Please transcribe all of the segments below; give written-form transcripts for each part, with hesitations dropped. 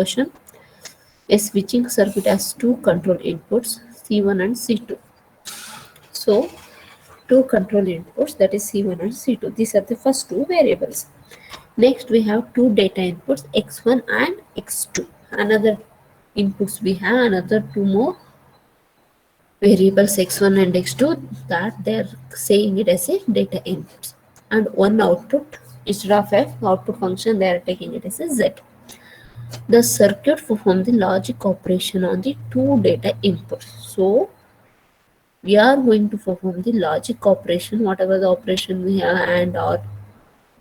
question. A switching circuit has two control inputs, C1 and C2. So, two control inputs, that is C1 and C2. These are the first two variables. Next, we have two data inputs, X1 and X2. Another inputs we have another two more variables X1 and X2, that they're saying it as a data inputs. And one output, instead of F output function, they are taking it as a Z. The circuit performs the logic operation on the two data inputs. So we are going to perform the logic operation, whatever the operation we have, and or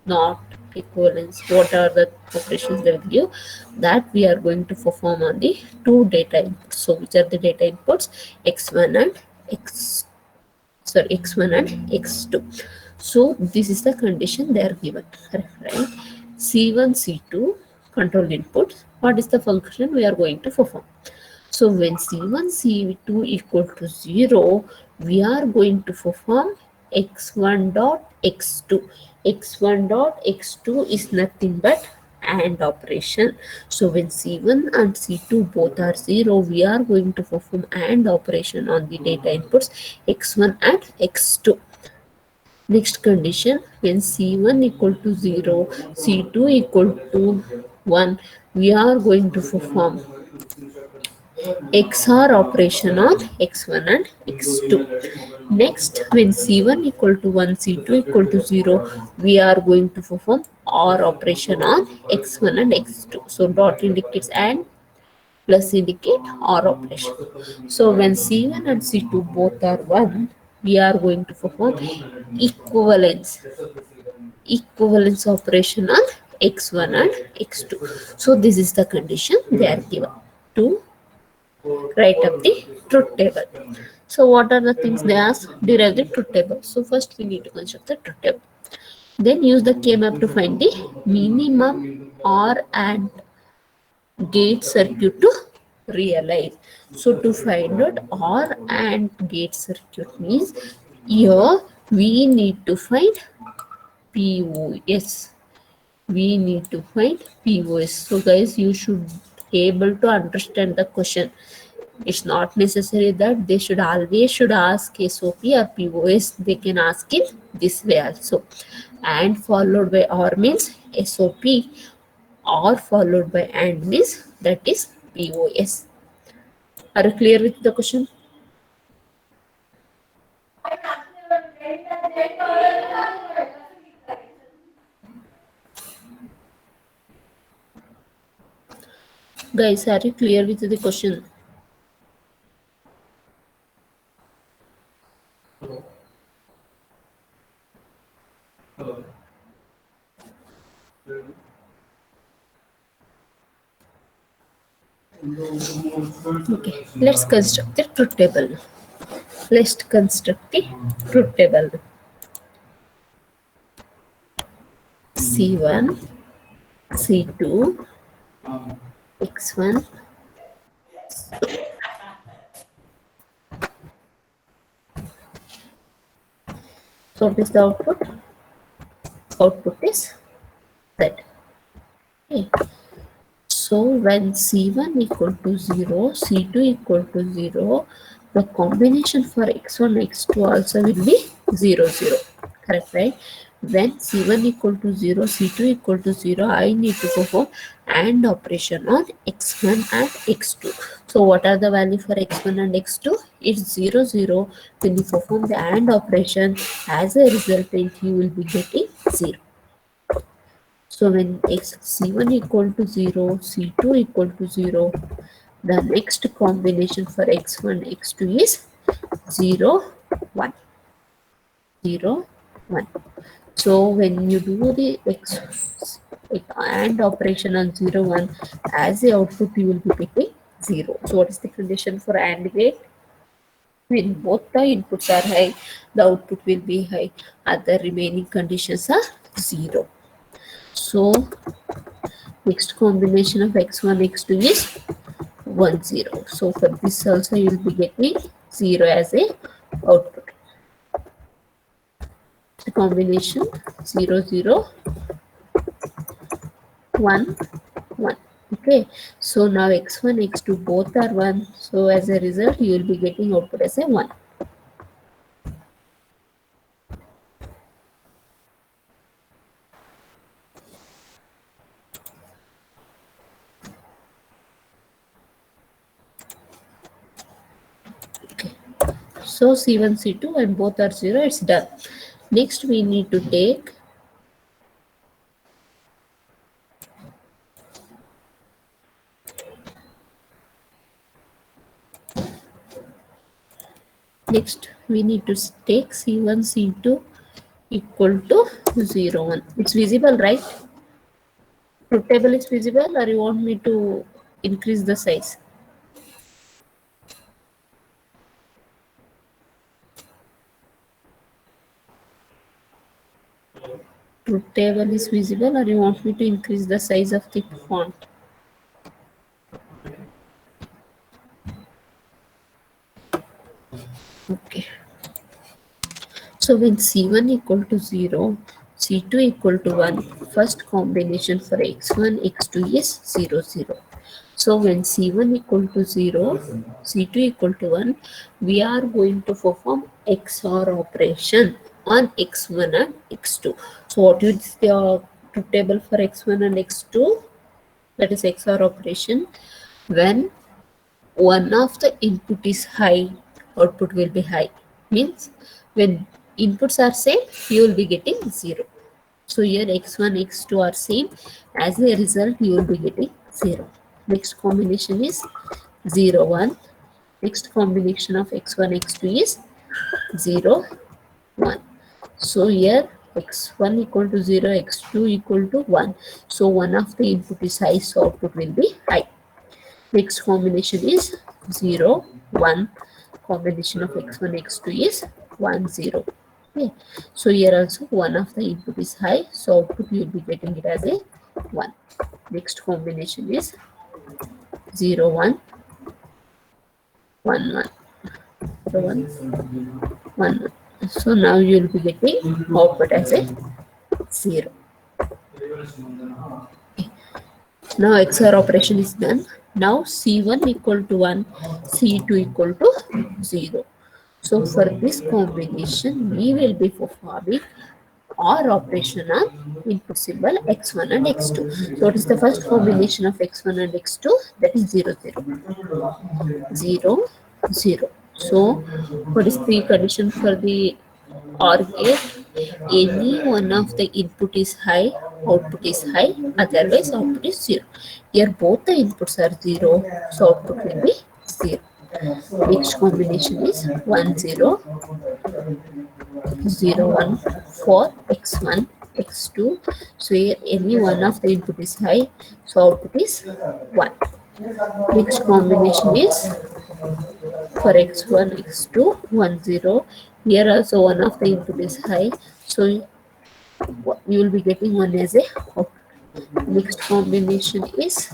not equivalence, what are the operations they will give, that we are going to perform on the two data inputs. So which are the data inputs? X1 and X1 and X2. So this is the condition they are given, right? C1, C2 control inputs. What is the function we are going to perform? So when C1, C2 equal to 0, we are going to perform X1 dot X2. X1 dot X2 is nothing but AND operation. So when C1 and C2 both are 0, we are going to perform AND operation on the data inputs X1 and X2. Next condition, when C1 equal to 0, C2 equal to 1, we are going to perform XOR operation on X1 and X2. Next, when C1 equal to 1, C2 equal to 0, we are going to perform OR operation on X1 and X2. So dot indicates AND, plus indicate OR operation. So when C1 and C2 both are 1, we are going to perform equivalence operation on X1 and X2. So this is the condition they are given to write up the truth table. So what are the things they ask? Derive the truth table. So first we need to construct the truth table. Then use the K-map to find the minimum OR and gate circuit to realize. So to find out OR and gate circuit means here we need to find POS. We need to find POS. So guys, you should be able to understand the question. It's not necessary that they should always ask SOP or POS. They can ask it this way also. And followed by OR means SOP, or followed by AND means that is POS. Are you clear with the question? Guys, are you clear with the question? Okay, let's construct the truth table. Let's construct the truth table. C1, C2, X1. So what is the output? Output is Z. Okay. So when C1 equal to 0, C2 equal to 0, the combination for X1, X2 also will be 0, 0. Correct, right? When C1 equal to 0, C2 equal to 0, I need to perform AND operation on X1 and X2. So what are the value for X1 and X2? It's 0, 0. When you perform the AND operation, as a resultant, you will be getting 0. So when C1 equal to 0, C2 equal to 0, the next combination for X1, X2 is 0, 1. 0, 1. So when you do the AND operation on 0, 1, as the output you will be getting 0. So what is the condition for AND gate? When both the inputs are high, the output will be high. Other remaining conditions are 0. So next combination of X1, X2 is 1, 0. So for this also you will be getting 0 as a output. The combination 0, 0, 1, 1. Okay, so now x1, x2 both are 1. So as a result, you will be getting output as a 1. Okay, so C1, C2 and both are 0, it's done. Next we need to take take C1, C2 equal to 0, 1. It's visible, right? Truth table is visible, or you want me to increase the size? Truth table is visible, or you want me to increase the size of the font? Okay. So when C1 equal to 0, C2 equal to 1, first combination for x1, x2 is 0, 0. So when C1 equal to 0, C2 equal to 1, we are going to perform XOR operation on x1 and x2. So what is the truth table for x1 and x2? That is XOR operation. When one of the input is high, output will be high. Means when inputs are same, you will be getting 0. So here x1, x2 are same. As a result, you will be getting 0. Next combination is 0, 1. Next combination of x1, x2 is 0, 1. So here x1 equal to 0, x2 equal to 1. So one of the input is high, so output will be high. Next combination is 0, 1. Combination of x1, x2 is 1, 0. Okay. So here also one of the input is high, so output you will be getting it as a 1. Next combination is 0, 1, 1, 1. So 1, 1. So now you will be getting output as a 0. Now XOR operation is done. Now C1 equal to 1, C2 equal to 0. So for this combination, we will be performing OR operation on input symbol x1 and x2. So what is the first combination of x1 and x2? That is 0, 0. 0, 0. So what is the condition for the OR gate? Any one of the input is high, output is high, otherwise output is 0. Here both the inputs are 0, so output will be 0. Next combination is 1, 0, 0, 1 for x1, x2. So here any one of the input is high, so output is 1. Next combination is for x1, x2, 1, 0. Here also one of the input is high, so you will be getting 1 as a output. Next combination is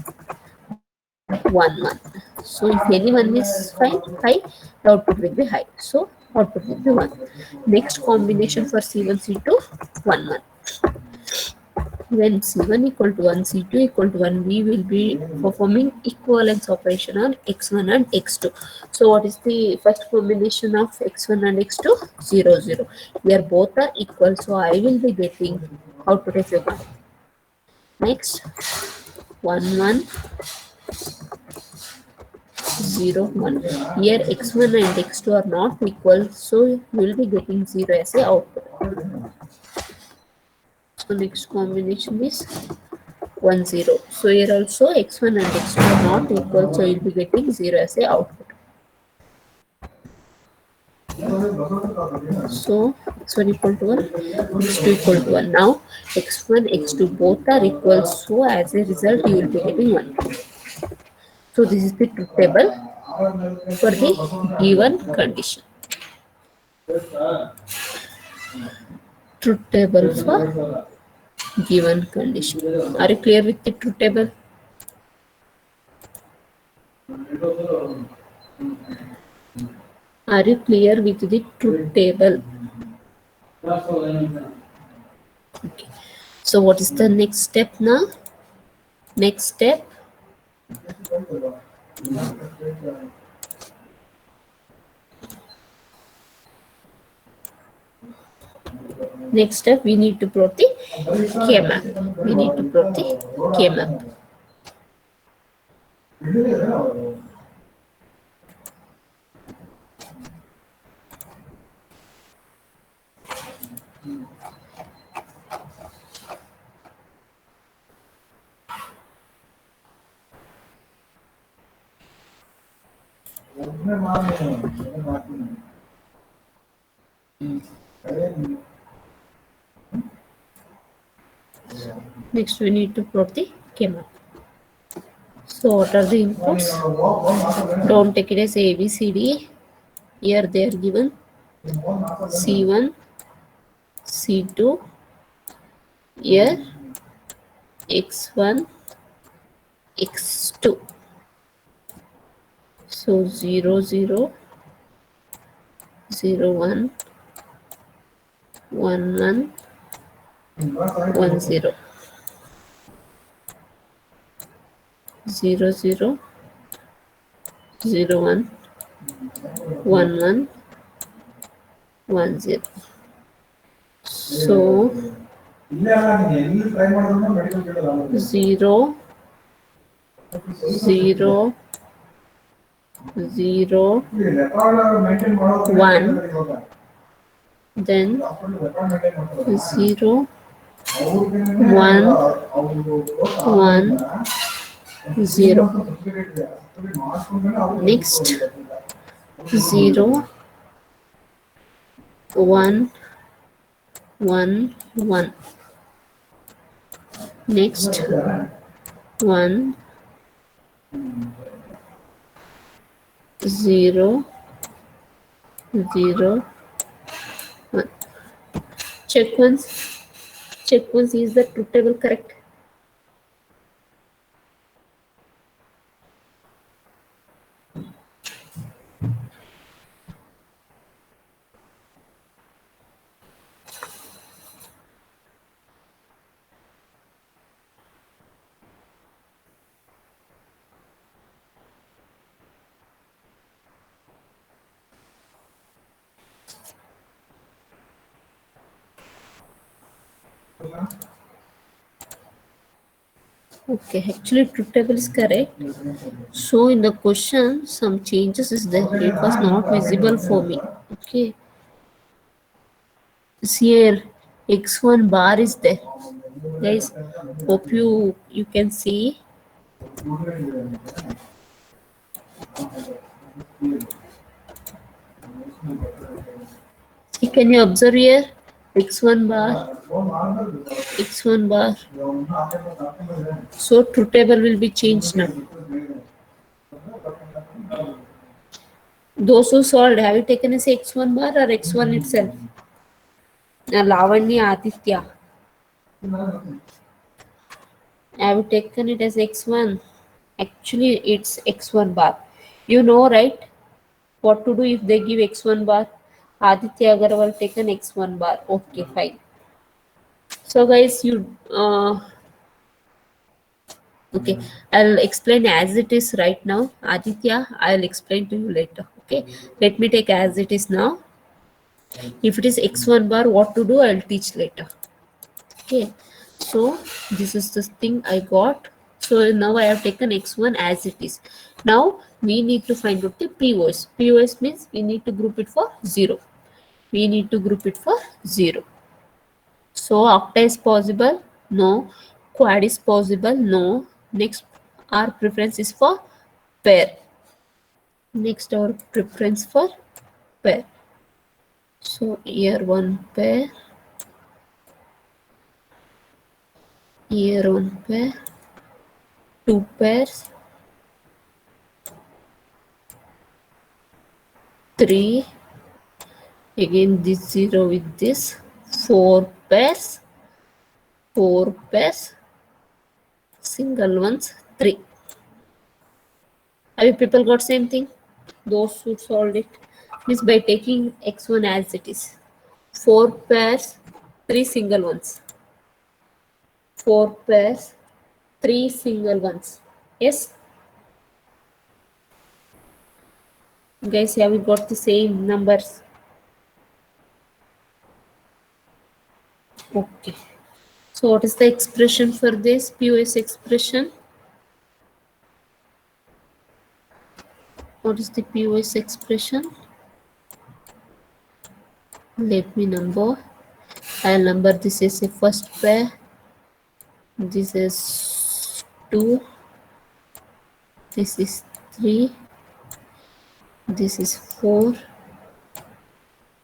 1, 1. So if anyone is fine, high, the output will be high. So output will be 1. Next combination for C1, C2, 1, 1. When C1 equal to 1, C2 equal to 1, we will be performing equivalence operation on x1 and x2. So what is the first combination of x1 and x2? 0, 0. Where both are equal, so I will be getting output as a 1. Next, 1, 1, 0, 1. Here x1 and x2 are not equal, so you will be getting 0 as a output. So next combination is 1, 0. So here also x1 and x2 are not equal, so you will be getting 0 as a output. So x1 equal to 1, x2 equal to 1. Now x1, x2 both are equal, so as a result you will be getting 1. So this is the truth table for the given condition. Truth table for given condition. Are you clear with the truth table? Are you clear with the truth table? Okay. So what is the next step now? Next step, Next step, we need to plot the K-map. We need to plot the K-map. Next, we need to plot the K-map. So, what are the inputs? Don't take it as A, B, C, D. Here they are given C1, C2. Here X1, X2. So 0, 0, 0, 1, 1, 1, 1, 0. 0, 0, 0, 1, 1, 1, 1, 0. So 0, 0, 0, 1, then 0, 1, 1, 0. Next 0, 1, 1, 1. Next 1, 0, 0, 1. Check once. Check once, is the truth table correct? Okay, actually truth table is correct. So in the question, some changes is there. It was not visible for me. Okay. See here, x1 bar is there. Guys, hope you can see. See, can you observe here? X1 bar, X1 bar. So truth table will be changed now. Those who solved, have you taken as x1 bar or x1 itself? Lavanya, Aditya. Have you taken it as x1? Actually, it's x1 bar. You know, right? What to do if they give x1 bar? Aditya Agarwal taken x1 bar. Okay, fine. So, guys, okay, I'll explain as it is right now. Aditya, I'll explain to you later. Okay, let me take as it is now. If it is x1 bar, what to do, I'll teach later. Okay, so this is the thing I got. So now I have taken x1 as it is. Now we need to find out the POS. POS means we need to group it for 0. We need to group it for 0. So octa is possible? No. Quad is possible? No. Next, our preference is for pair. Next, our preference for pair. So here one pair. Here one pair. Two pairs. 3, again this 0 with this, 4 pairs, 4 pairs, single ones, 3. Have you people got same thing? Those who solved it means by taking x1 as it is, 4 pairs, 3 single ones, 4 pairs, 3 single ones. Yes. Guys, have we got the same numbers? Okay. So what is the expression for this POS expression? What is the POS expression? Let me number. I'll number this is a first pair. This is 2. This is 3. This is 4.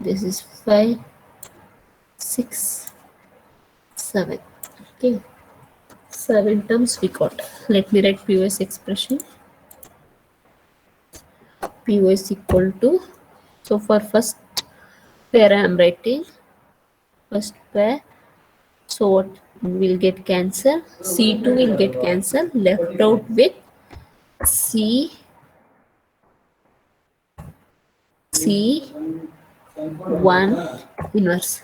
This is 5, 6, 7. Okay. 7 terms we got. Let me write POS expression. POS equal to. So for first pair I am writing first pair. So what will get cancelled? C2 will get cancelled. Left out with C1 inverse.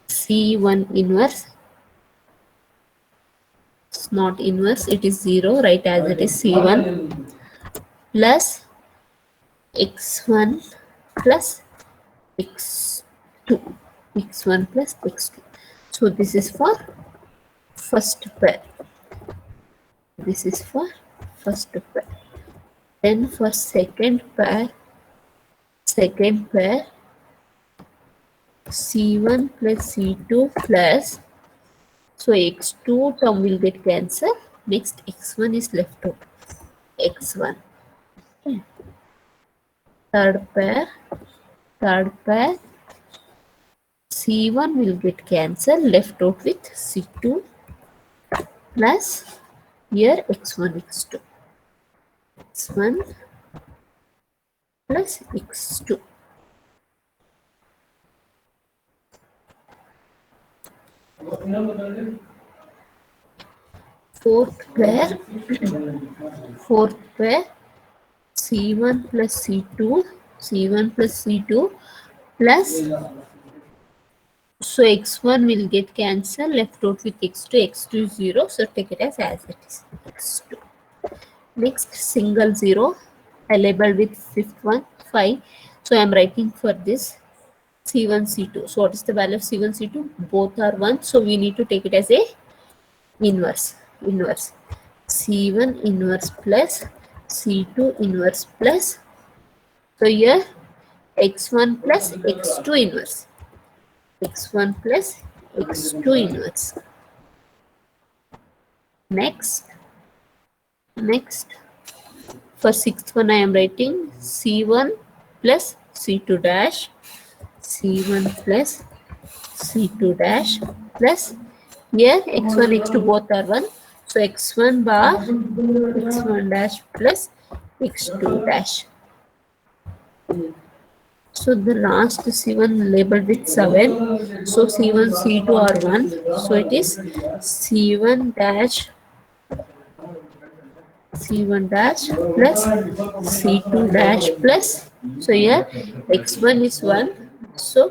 C1 inverse. It's not inverse. It is 0. Right as it is C1 plus x1 plus x2. x1 plus x2. So this is for first pair. This is for first pair. Then for second pair C1 plus C2 plus, so x2 term will get cancelled. Next x1 is left out. X1. Okay. Third pair C1 will get cancelled. Left out with C2 plus here x1 x2. x1 plus x2. Fourth pair C1 plus C2 plus, so x1 will get cancelled, left out with x2 is 0, so take it as it is, x2. Next single 0, I labeled with fifth one 5, so I am writing for this C1 C2. So what is the value of C1 C2? Both are 1, so we need to take it as a inverse. C1 inverse plus C2 inverse plus, so here x1 plus x2 inverse. x1 plus x2 inverse. Next for sixth one I am writing C1 plus C2 dash, C1 plus C2 dash plus, here x1 x2 both are 1, so x1 bar x1 dash plus x2 dash. So the last C1 labeled with 7, so C1 C2 are 1, so it is C1 dash plus C2 dash plus, so here x1 is 1, so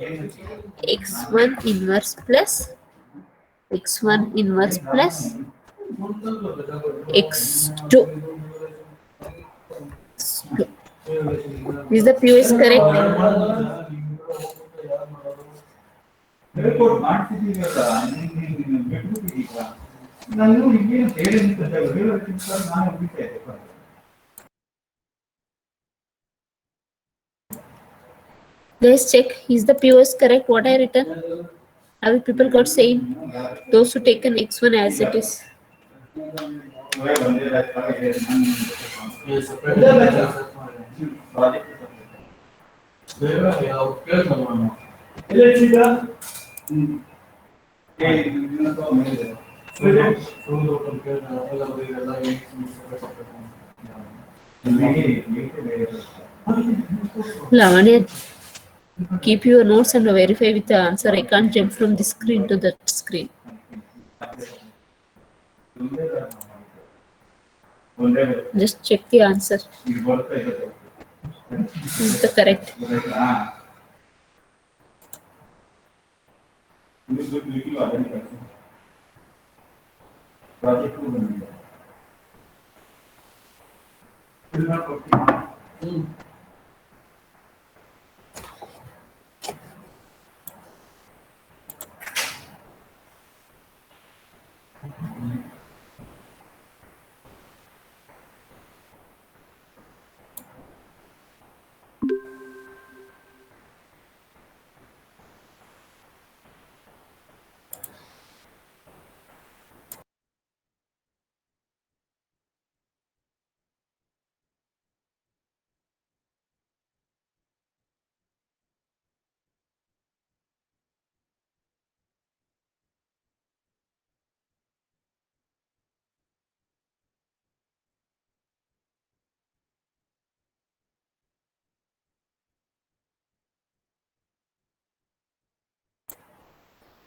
x1 inverse plus x2. Is the POS correct? Let's check. Is the POS correct? What I written? Have people got same? Those who taken x1 as it is. Lavanya, keep your notes and verify with the answer. I can't jump from this screen to that screen. Just check the answer. Is the correct?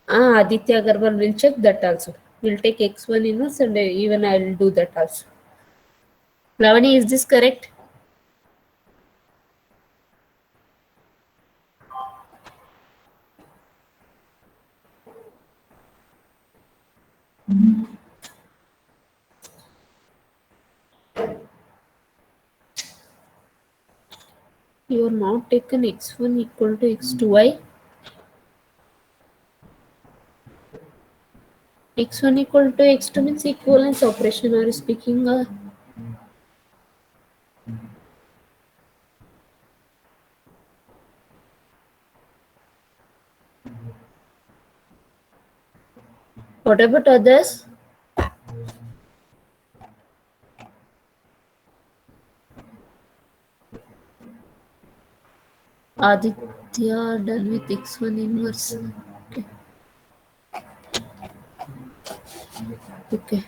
Aditya Agarwal will check that also. We'll take x1 inverse and even I'll do that also. Lavani, is this correct? You are not taken x1 equal to x2y. X1 equal to x2 means equivalence operation. Are you speaking? What about others? Aditya done with x1 inverse. Okay. Okay.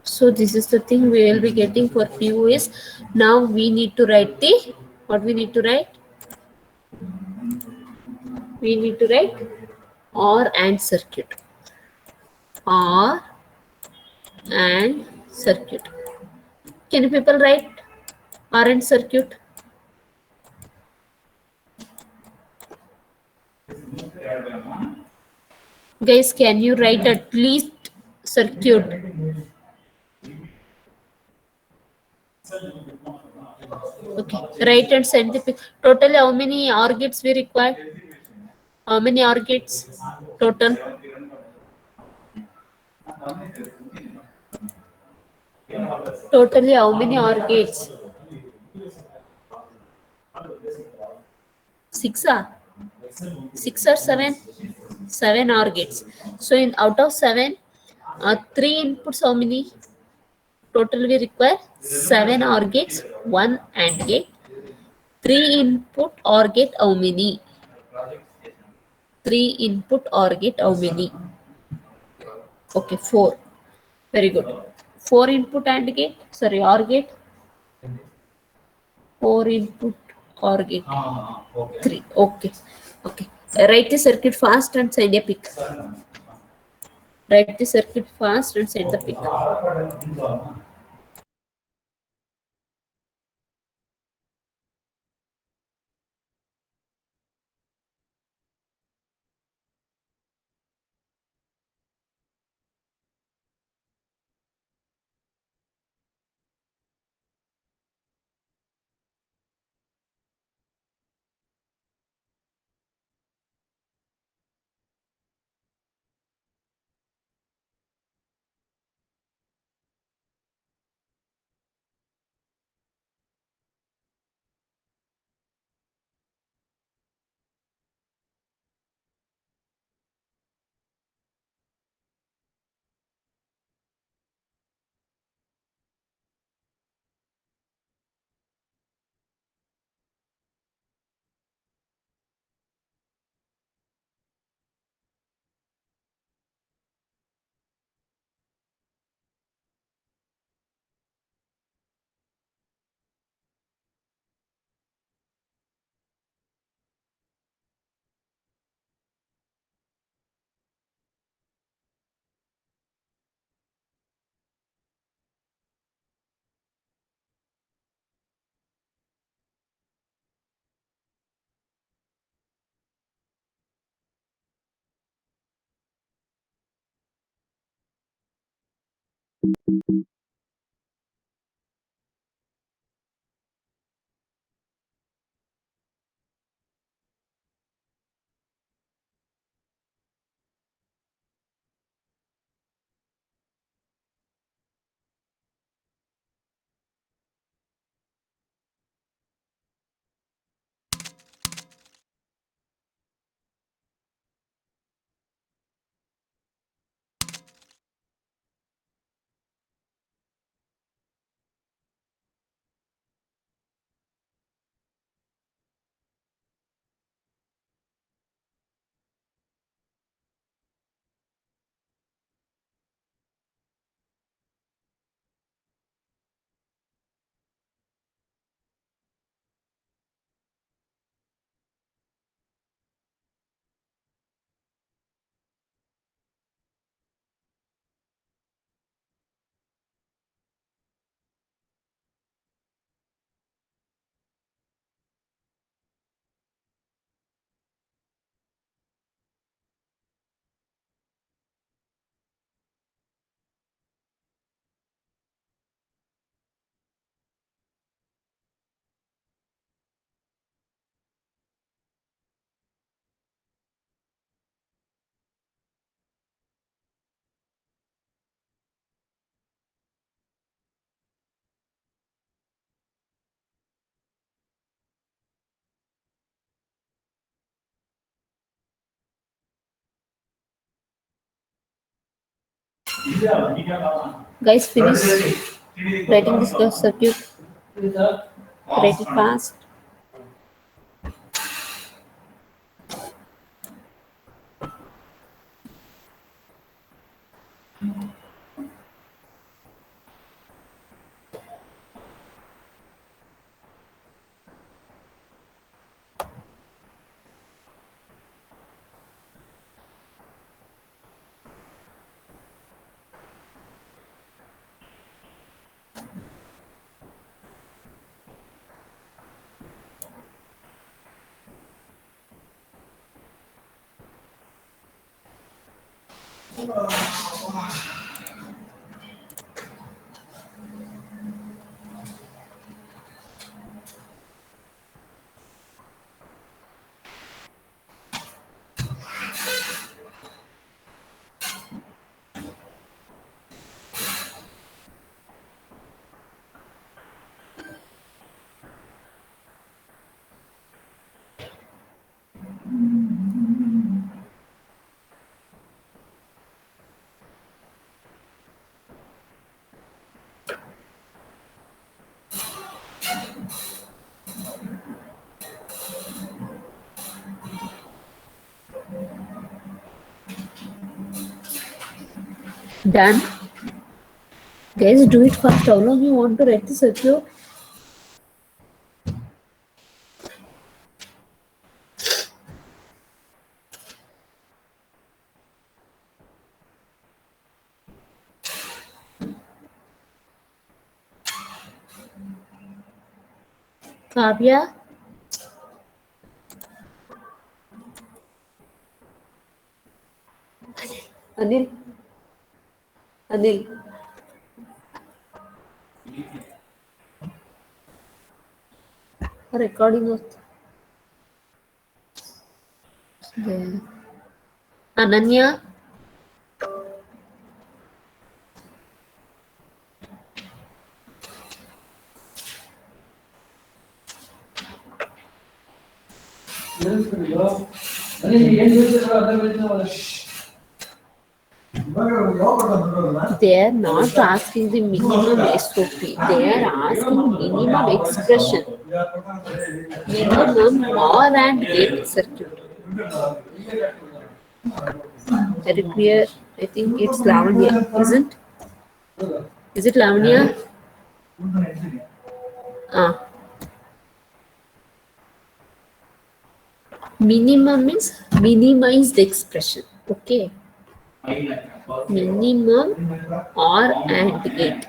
So this is the thing we will be getting for POS. Now we need to write the what we need to write? We need to write OR and circuit. OR and circuit. Can you people write OR and circuit? Guys, can you write at least circuit? Okay. Write and send the total how many OR gates we require? How many OR gates total? Totally how many OR gates? Six are? Six or seven? Seven OR gates. So in out of seven, three inputs how many? Total we require seven OR gates, one AND gate. Three input OR gate how many? Three input OR gate how many? Okay, four. Very good. Four input AND gate. Sorry, OR gate. Four input OR gate. Three. Okay. Okay. Write the circuit fast and send a pic. Write the circuit fast and send the pic. Guys, finish writing this circuit. Write it fast. Done. Guys, do it fast. How long you want to write the circuit? Kavya? Anil? Anil? Recording of the Ananya? They are not asking the minimum SOP. They are asking minimum expression. Minimum or and gate circuit. Very clear. I think it's Lavanya, isn't? Is it Lavanya? Ah. Minimum means minimize the expression. Okay. Minimum or and gate.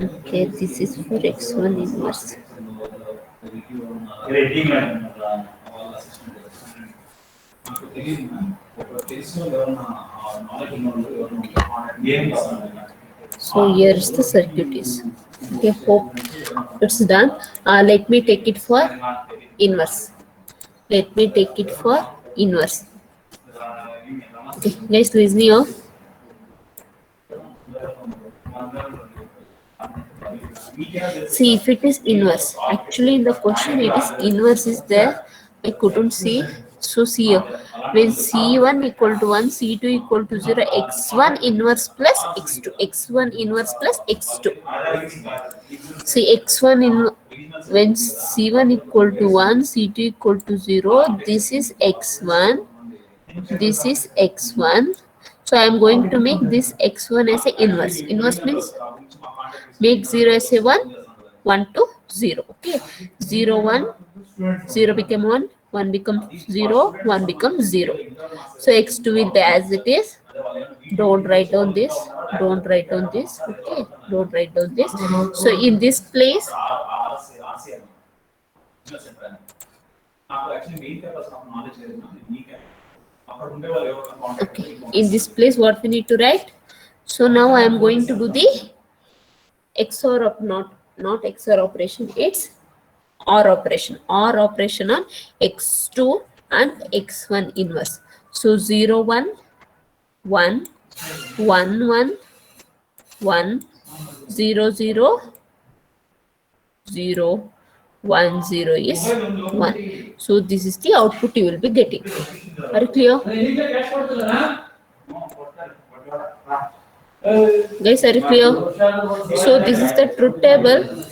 Okay, this is for x1 inverse. So here is the circuit is. Okay, hope it's done. Let me take it for inverse. Let me take it for inverse. Okay, guys, listen up. See, if it is inverse, actually in the question it is inverse is there. I couldn't see. So see here, when C1 equal to 1, C2 equal to 0, X1 inverse plus X2, X1 inverse plus X2. See X1 in when C1 equal to 1, C2 equal to 0, this is X1, this is X1. So I am going to make this X1 as a inverse. Inverse means make 0 as a 1, 1 to 0. Okay, 0, 1, 0 become 1, 1 becomes 0, 1 becomes 0. So x2 will be as it is. Don't write down this. Don't write down this. Okay, don't write down this. So in this place, Okay, in this place what we need to write? So now I am going to do the XOR of not XOR operation, it's OR operation. OR operation on x2 and x1 inverse. So 0 1 1 1 1 1 0 0 0 1 0 is 1. So this is the output you will be getting. Are you clear? Guys, are you clear? So this is the truth table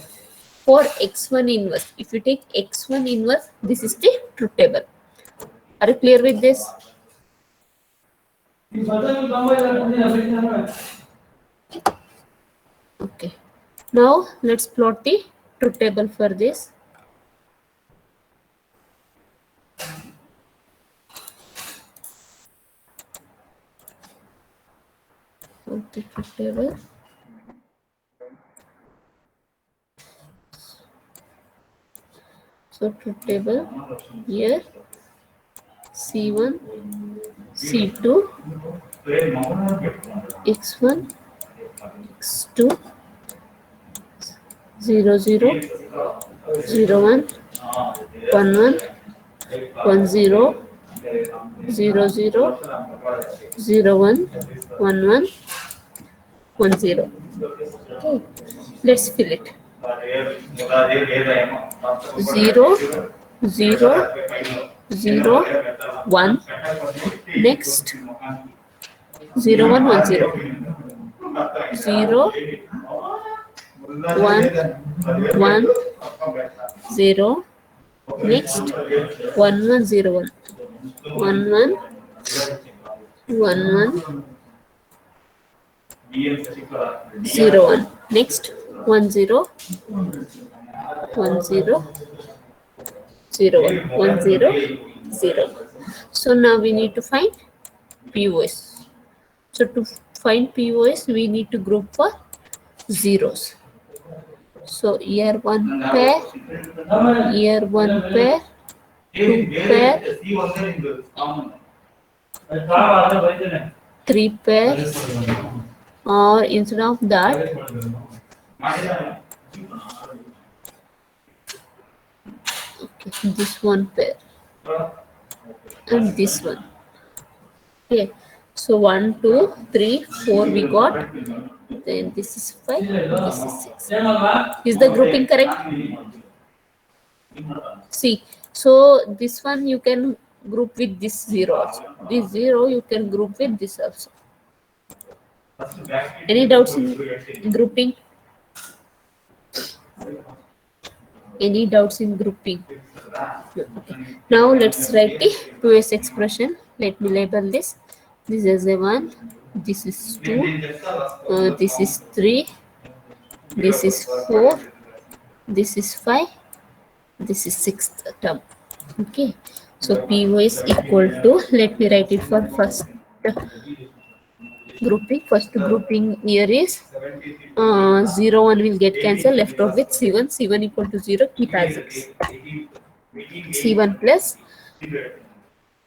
for x1 inverse. If you take x1 inverse, this is the truth table. Are you clear with this? Okay. Now let's plot the truth table for this. The truth table. So truth table here C1, C2, X1, X2, 0 0, 0 1, 1 1, 1 0, 0 0, 0 1, 1 1, 1 0. Okay, let's fill it. 0 0 0 1, next 0 1 1 0, 0 1 1 0, next 1 1 0 1, 1 1 1 1 0 1, next 1 0 1 0 0 1 1 0 0. So now we need to find POS. So to find POS, we need to group for zeros. So here one pair, here one pair, two pair, three pairs, or instead of that, okay, this one pair and this one. Okay, so 1 2 3 4 we got, then this is 5, this is 6. Is the grouping correct? See, so this one you can group with this 0 also. This 0 you can group with this also. Any doubts in grouping? Any doubts in grouping? Okay. Now let's write the POS expression. Let me label this. This is a 1, this is 2, this is 3, this is 4, this is 5, this is 6th term. Okay, so POS equal to, let me write it for first grouping. First grouping here is 0 1 will get cancelled, left out with C1. C1 equal to 0, keep as it is. C1 plus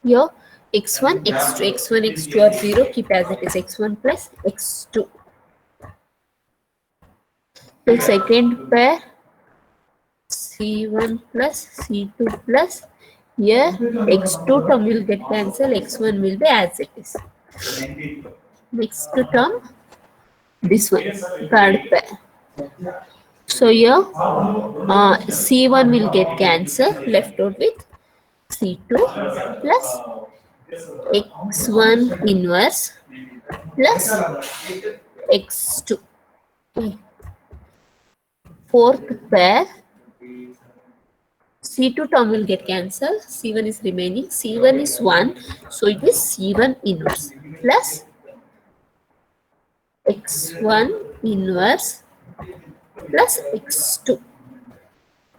here x1, x2, x1, x2 are 0, keep as it is. X1 plus x2. The second pair C1 plus C2 plus, here x2 term will get cancelled, x1 will be as it is. Next term, this one, third pair. So here C1 will get cancelled, left out with C2 plus x1 inverse plus x2. Okay. Fourth pair, C2 term will get cancelled, C1 is remaining, C1 is 1, so it is C1 inverse plus x1 inverse plus x2.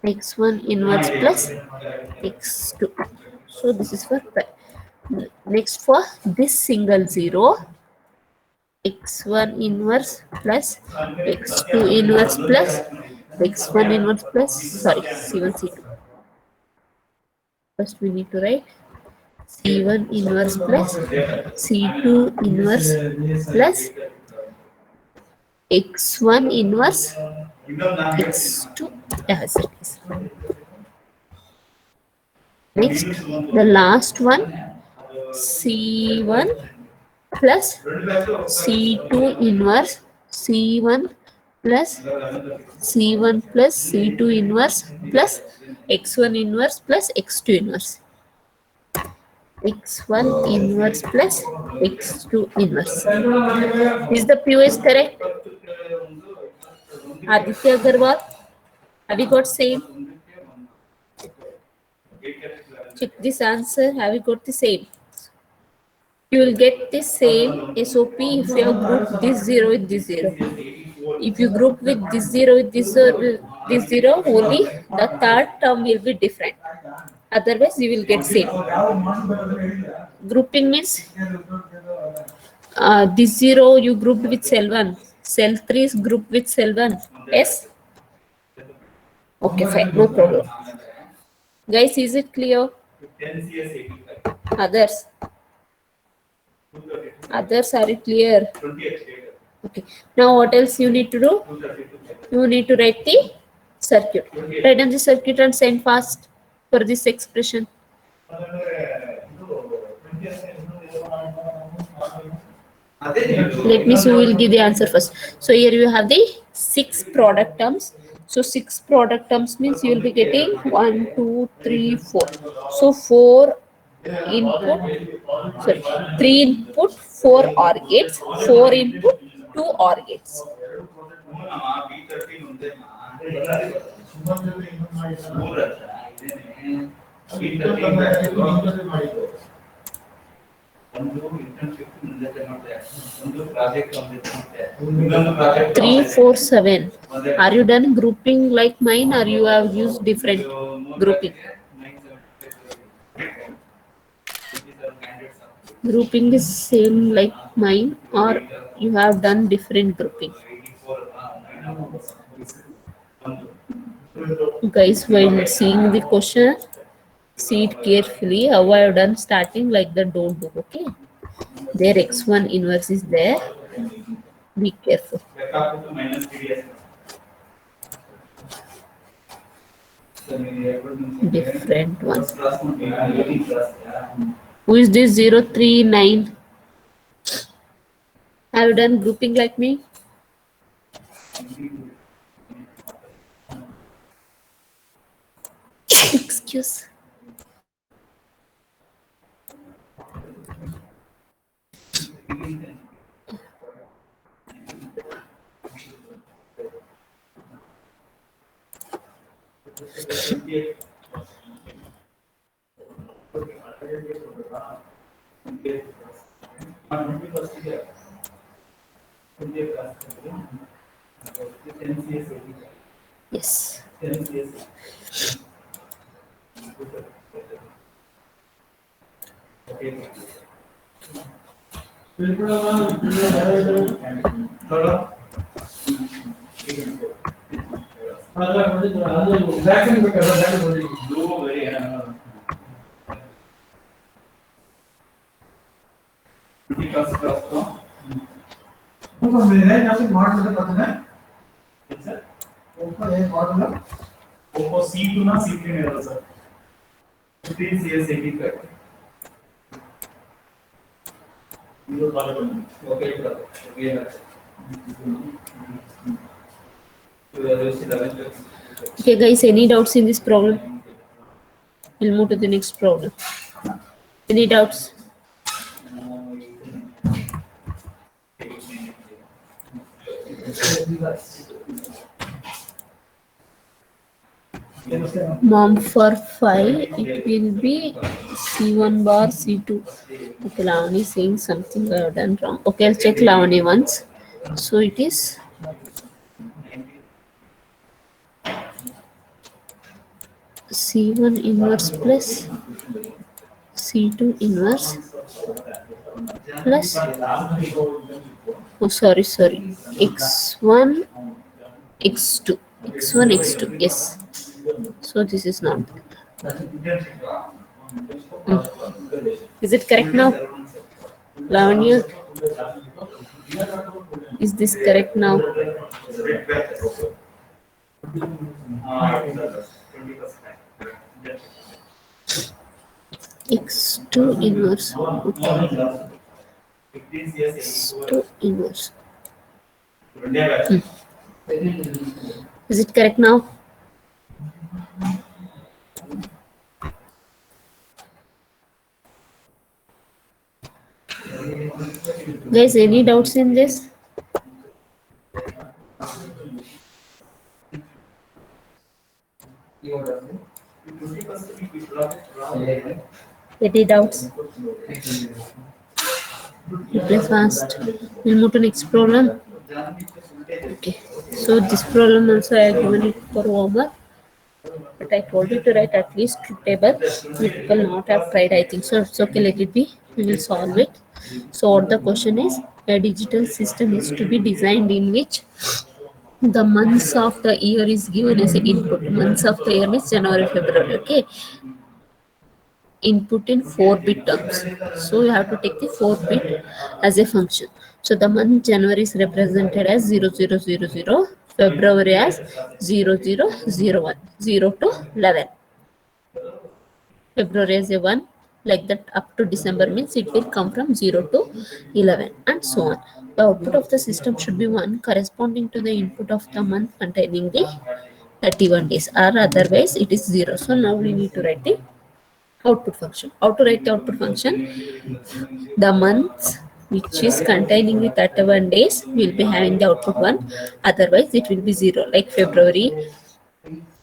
x1 inverse plus x2. So this is for pair. Next for this single 0, x1 inverse plus x2 inverse plus x1 inverse plus, sorry, C1 C2. First we need to write C1 inverse plus C2 inverse plus X1 inverse X2 as it is. Next, the last one C1 plus C2 inverse C1 plus C1 plus C2 inverse plus X1 inverse plus X2 inverse. X1 inverse plus X2 inverse. Is the POS correct? Aditya Agarwal, have you got same? Check this answer. Have you got the same? You will get the same SOP if you have grouped this 0 with this 0. If you group with this 0 with this 0, only the third term will be different. Otherwise, you will get same. Grouping means this 0 you grouped with cell 1. Cell 3 is grouped with cell 1. Yes? Okay, fine. No problem. Guys, is it clear? Others? Others, are it clear? Okay. Now what else you need to do? You need to write the circuit. Write down the circuit and send fast for this expression. Let me see who will give the answer first. So here you have the 6 product terms. So 6 product terms means you will be getting 1, 2, 3, 4. So 4 input, sorry, 3 input, 4 OR gates, 4 input, 2 OR gates. Three, four, seven. Are you done grouping like mine, or you have used different grouping? Grouping is same like mine, or you have done different grouping? Guys, while seeing the question, see it carefully. How I have done starting like that, don't do. Okay, there x1 inverse is there. Be careful. Different one. Who is this 039? Have you done grouping like me? Excuse. Yes. Okay guys, any doubts in this problem? We'll move to the next problem. Any doubts? Mom, for 5 it will be C1 bar C2. Okay, Lavani is saying something I have done wrong. Okay, I'll check Lavani once. So it is C1 inverse plus C2 inverse plus, oh sorry, X1 X2, X1 X2, yes. So this is not. Is it correct now? Lavanya, is this correct now? X2 inverse. Okay. X2 inverse. Is it correct now? Guys, any doubts in this? Any doubts? Reply fast. We'll move to next problem. Okay. So this problem also I have given it for homework. But I told you to write at least two table. You people not have tried, I think so. It's okay, let it be. We will solve it. So what the question is, a digital system is to be designed in which the months of the year is given as an input. Months of the year is January, February. Okay. Input in 4-bit terms. So you have to take the 4-bit as a function. So the month January is represented as 0000, February as 0001, 0 to 11. February as a 1, like that up to December means it will come from 0 to 11 and so on. The output of the system should be 1 corresponding to the input of the month containing the 31 days, or otherwise it is 0. So now we need to write the output function. How to write the output function? The months which is containing the 31 days will be having the output 1, otherwise it will be 0, like February,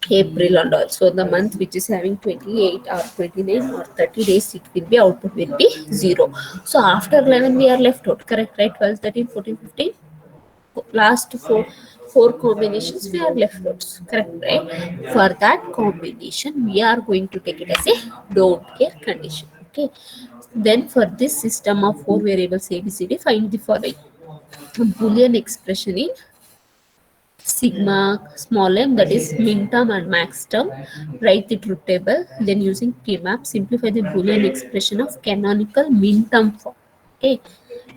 April and also the month which is having 28 or 29 or 30 days, it will be output will be 0. So after 11 we are left out, correct, right? 12, 13, 14, 15, last four combinations we are left out, correct, right? For that combination we are going to take it as a don't care condition. Okay, then for this system of four variables ABCD, find the following: Boolean expression in sigma small m, that is min term and max term. Write the truth table. Then using pmap, simplify the Boolean expression of canonical min term form. Okay,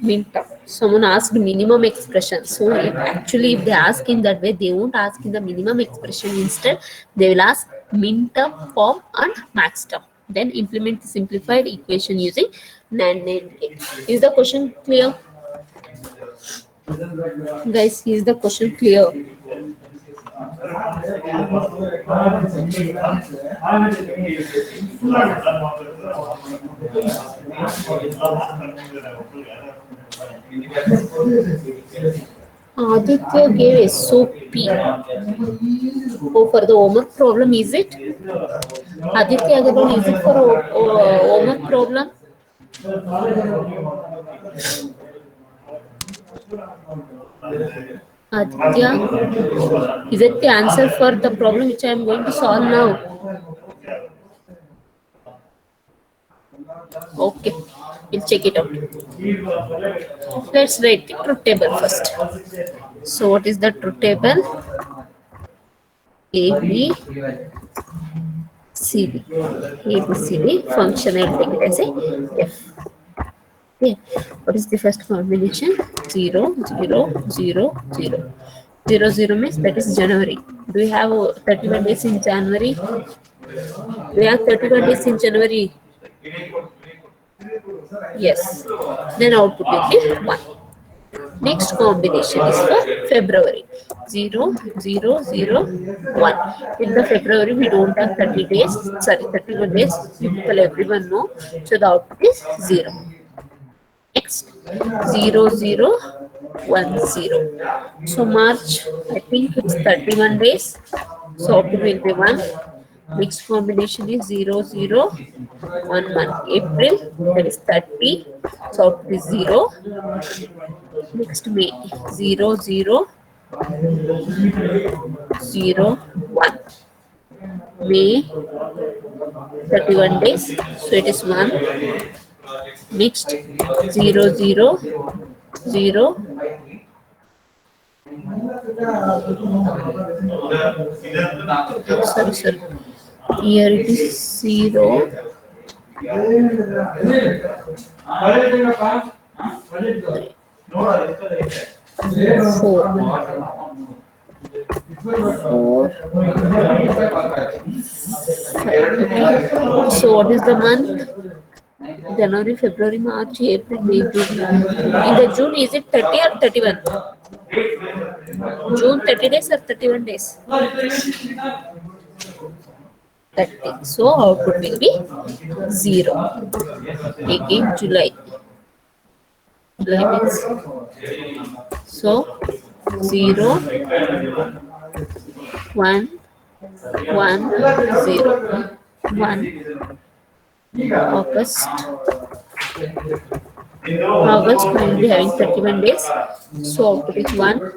min term. Someone asked minimum expression. So if they ask in that way, they won't ask in the minimum expression. Instead, they will ask min term form and max term. Then implement the simplified equation using NAND gate. Is the question clear? Guys, is the question clear? Aditya gave SOP. Oh, for the homework problem, is it? Aditya Agarwal, is it for homework problem? Aditya, is it the answer for the problem which I am going to solve now? Okay, we'll check it out. Let's write the truth table first. So what is the truth table? A, B, C, D. A, B, C, D function, I'll take it as a F. Okay, what is the first combination? 0, 0, 0, 0. 0, 0 means that is January. Do we have 31 days in January? We have 31 days in January. Yes. Then output will be 1. Next combination is for February. 0, 0, 0, 1. In the February, we don't have 30 days. Sorry, 31 days. People, everyone know. So the output is 0. Next, 0, 0, 1, 0. So March, I think it's 31 days. So output will be 1. Next combination is 0, 0, 1, 1. April, that is 30. So output is 0. Next May, 0, 0, 0, 1. May, 31 days. So it is 1. Next, 0, 0, 0. Sorry. Here it is 0. Four, five. Okay. So what is the month? January, February, March, April, May, June. In the June, is it 30 or 31? June 30 days or 31 days? 30. So output will be 0. Again, July. July means so 0, 1, 1, 0. 1. August. August will be having 31 days. So output is 1.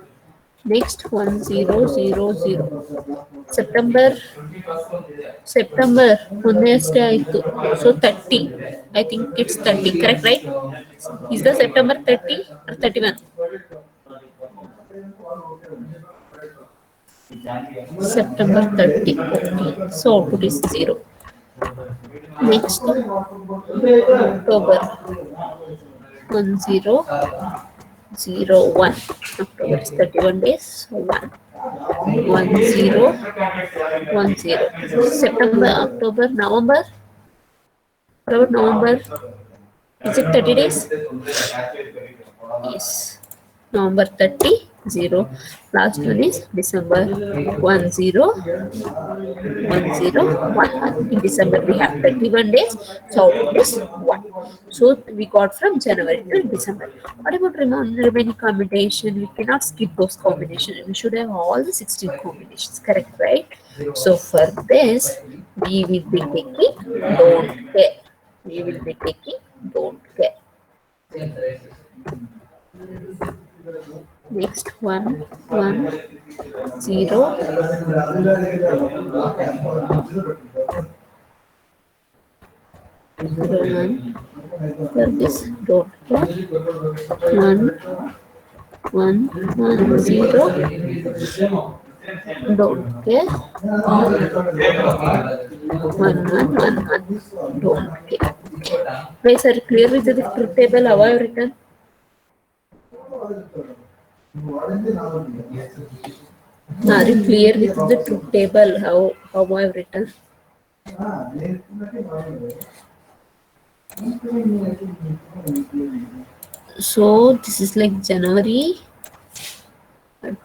Next 1, 0, 0, 0. September. September. So 30. I think it's 30. Correct, right? Is the September 30 or 31? September 30. Okay. So output is 0. Next October. 1, 0, 0, 1. October is 31 days. So 1. 1, 0, 1, 0. September, October, November. October, November. Is it 30 days? Yes. November 30, 0. Last one is December 1, 0, 1, 0, 1. In December we have 31 days. So output is 1. So we got from January to December. What about remaining combination? We cannot skip those combinations. We should have all the 16 combinations. Correct, right? So for this, we will be taking don't care. We will be taking don't care. Next 1, 1, 0. 1. For this don't care. 1, 1, 1, 0. Don't care. 1, 1, 1, 1. Don't care. Guys, are you clear with the truth table? How I have written? Are you clear with the truth table? How I have written? So this is like January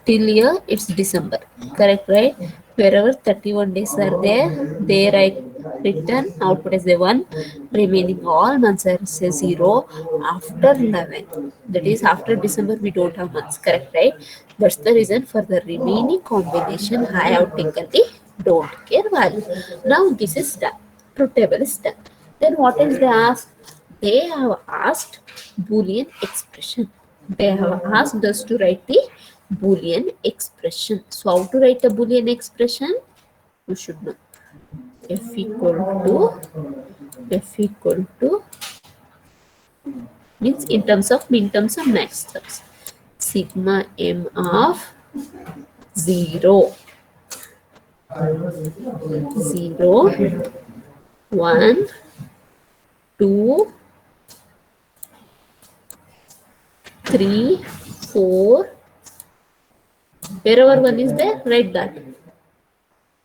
till here it's December. Correct, right? Wherever 31 days are there I written output as a 1. Remaining all months are say 0 after 11. That is after December we don't have months. Correct, right? That's the reason for the remaining combination I have taken the don't care value. Now this is done. Truth table is done. Then what else they asked? They have asked Boolean expression. They have asked us to write the Boolean expression. So how to write a Boolean expression? You should know. F equal to means in terms of max terms. Sigma m of 0, 0, 1, 2, 3, 4. Wherever 1 is there, write that.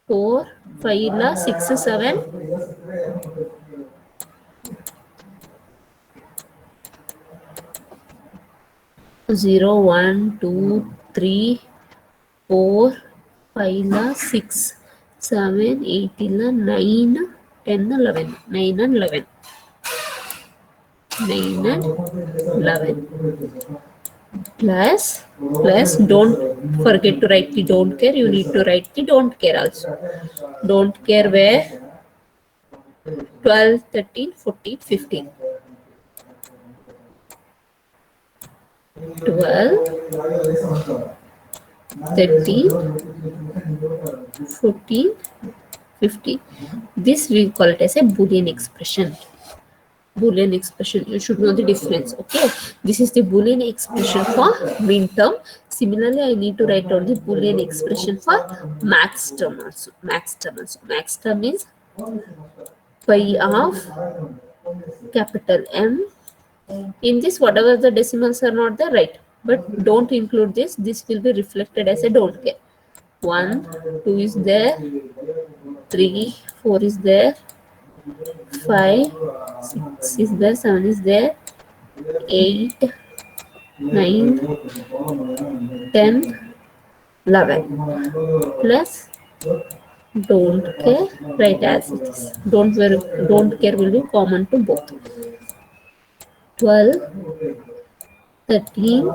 4, 5, 6, 7. 0, 1, 2, 3, 4, 5, 6, 7, 8, 9, 10, 11. 9 and 11. 9 and 11. Plus don't forget to write the don't care. You need to write the don't care also. Don't care where 12, 13, 14, 15. 12, 13, 14, 15. This we call it as a Boolean expression. Boolean expression. You should know the difference. Okay. This is the Boolean expression for min term. Similarly, I need to write down the Boolean expression for max term also. Max term also. Max term is pi of capital M. In this, whatever the decimals are not there, right? But don't include this. This will be reflected as a don't care. 1, 2 is there. 3, 4 is there. 5, 6 is there. 7 is there. 8, 9, 10, 11. Plus don't care, right as it is. Don't care will be common to both. 12, 13,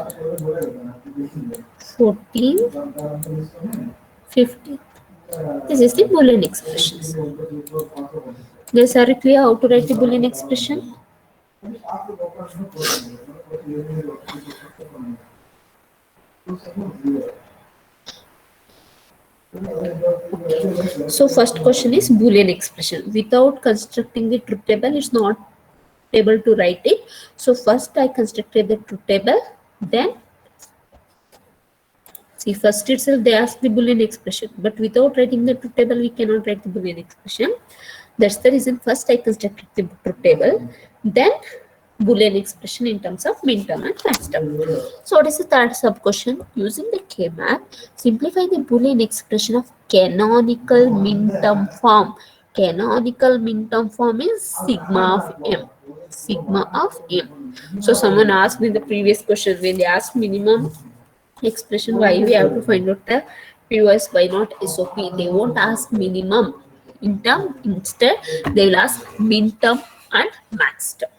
14, 15. This is the Boolean expressions. Guys, are you clear how to write the Boolean expression? So first question is Boolean expression. Without constructing the truth table, it's not able to write it. So first I constructed the truth table. Then see, first itself they ask the Boolean expression, but without writing the truth table, we cannot write the Boolean expression. That's the reason first I constructed the truth table, then Boolean expression in terms of min term and max term. So what is the third sub question? Using the K-map, simplify the Boolean expression of canonical min term form. Canonical min term form is sigma of m. Sigma of m. So someone asked in the previous question, when they asked minimum expression, why we have to find out the POS, why not SOP? They won't ask minimum in term, instead they'll ask min term and max term.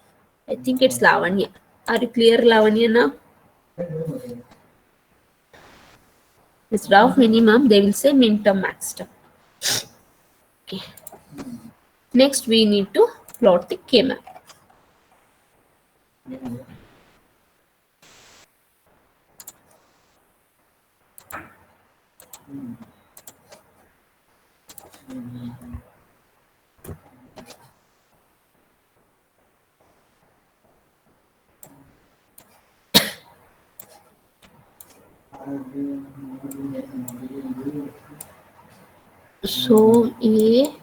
I think it's Lavanya. Are you clear, Lavanya, now? Instead of minimum, they will say min term, max term. Okay. Next, we need to plot the K-map. So A,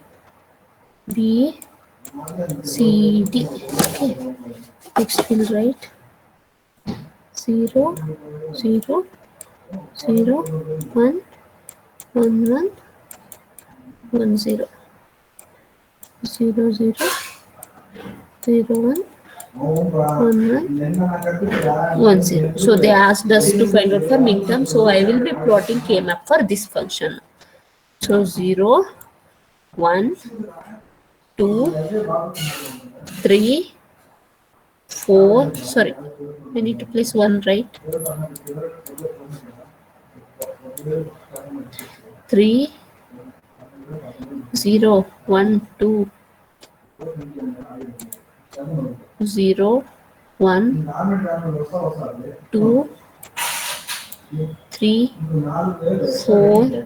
B, C, D. Okay. Next we'll write 0, 0, 0, 1, 1, 1, 1, 0, 0, 0, 0, 1, 1, 0. So they asked us to find out for min term. So I will be plotting K-map for this function. So 0, 1, 2, 3, 4. Sorry, I need to place 1, right? 3, 0, 1, 2, 0, 1, 2, 3, 4,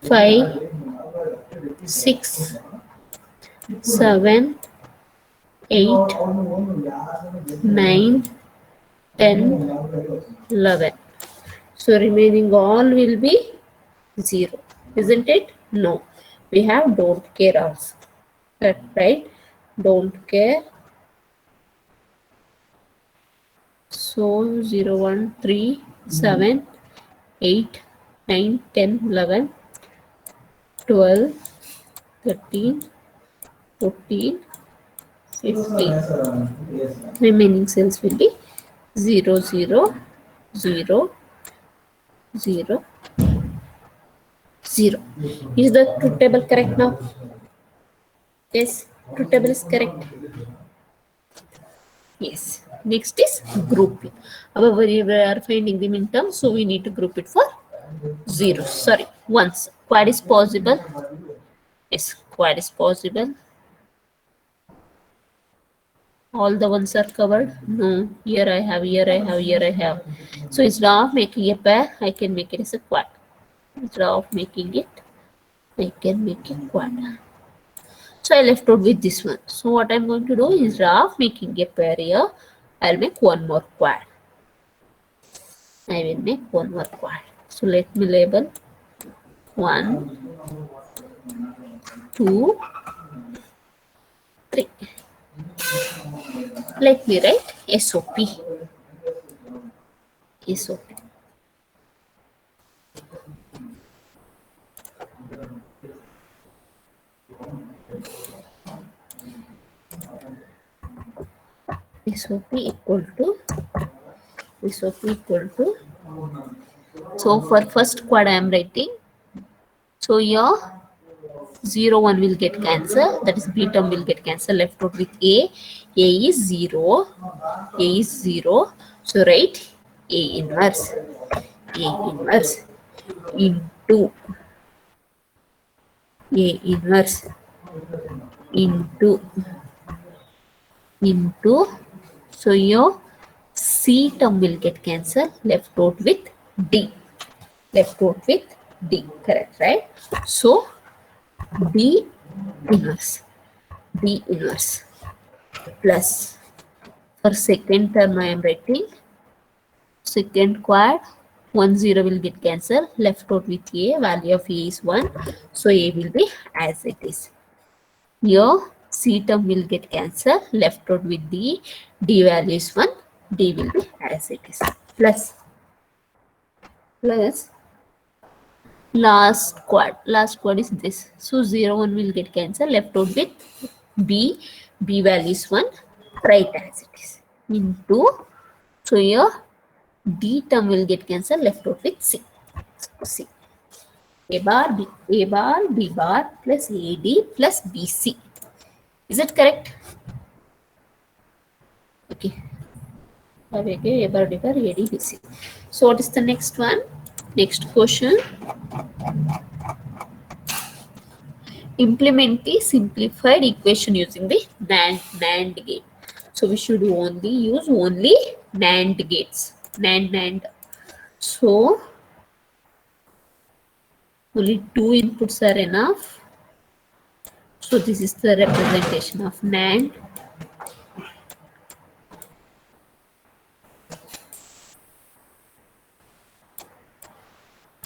5, 6, 7, 8, 9, 10, 11. So remaining all will be 0, isn't it? No, we have don't care also. Right? Don't care. So 0, 1, 3, 7, 8, 9, 10, 11, 12, 13, 14, 15. Remaining cells will be 0, 0, 0, 0, 0. Is the truth table correct now? Yes, truth table is correct. Yes. Next is grouping. However, we are finding the min term, so we need to group it for 0. Sorry, once. Quad is possible. Yes, quad is possible. All the ones are covered. No, here I have, here I have, here I have. So instead of making a pair, I can make it as a quad. Instead of making it, I can make a quad. So I left out with this one. So what I'm going to do is, instead of making a pair here, I'll make one more quad. I will make one more quad. So let me label 1, 2, 3. Let me write SOP. SOP. SOP equal to SOP equal to. So for first quad I am writing. So your 0 1 will get cancelled. That is B term will get cancelled. Left out with A. A is 0. A is 0. So write A inverse. A inverse into A inverse into so your C term will get cancelled. Left out with D. Left out with D. Correct, right? So D inverse. D inverse plus for second term I am writing second quad 1 0 will get cancelled. Left out with A. Value of A is 1. So A will be as it is. Here C term will get cancelled. Left out with D. D value is 1. D will be as it is. Plus last quad is this. So 0 1 will get cancelled. Left out with B. B value is 1. Right as it is. Into so here D term will get cancelled. Left out with C. C. A bar, B bar plus AD plus BC. Is it correct? Okay. A bar, B bar, AD, BC. So what is the next one? Next question. Implement the simplified equation using the NAND gate. So we should use only NAND gates. NAND. So only two inputs are enough. So this is the representation of NAND.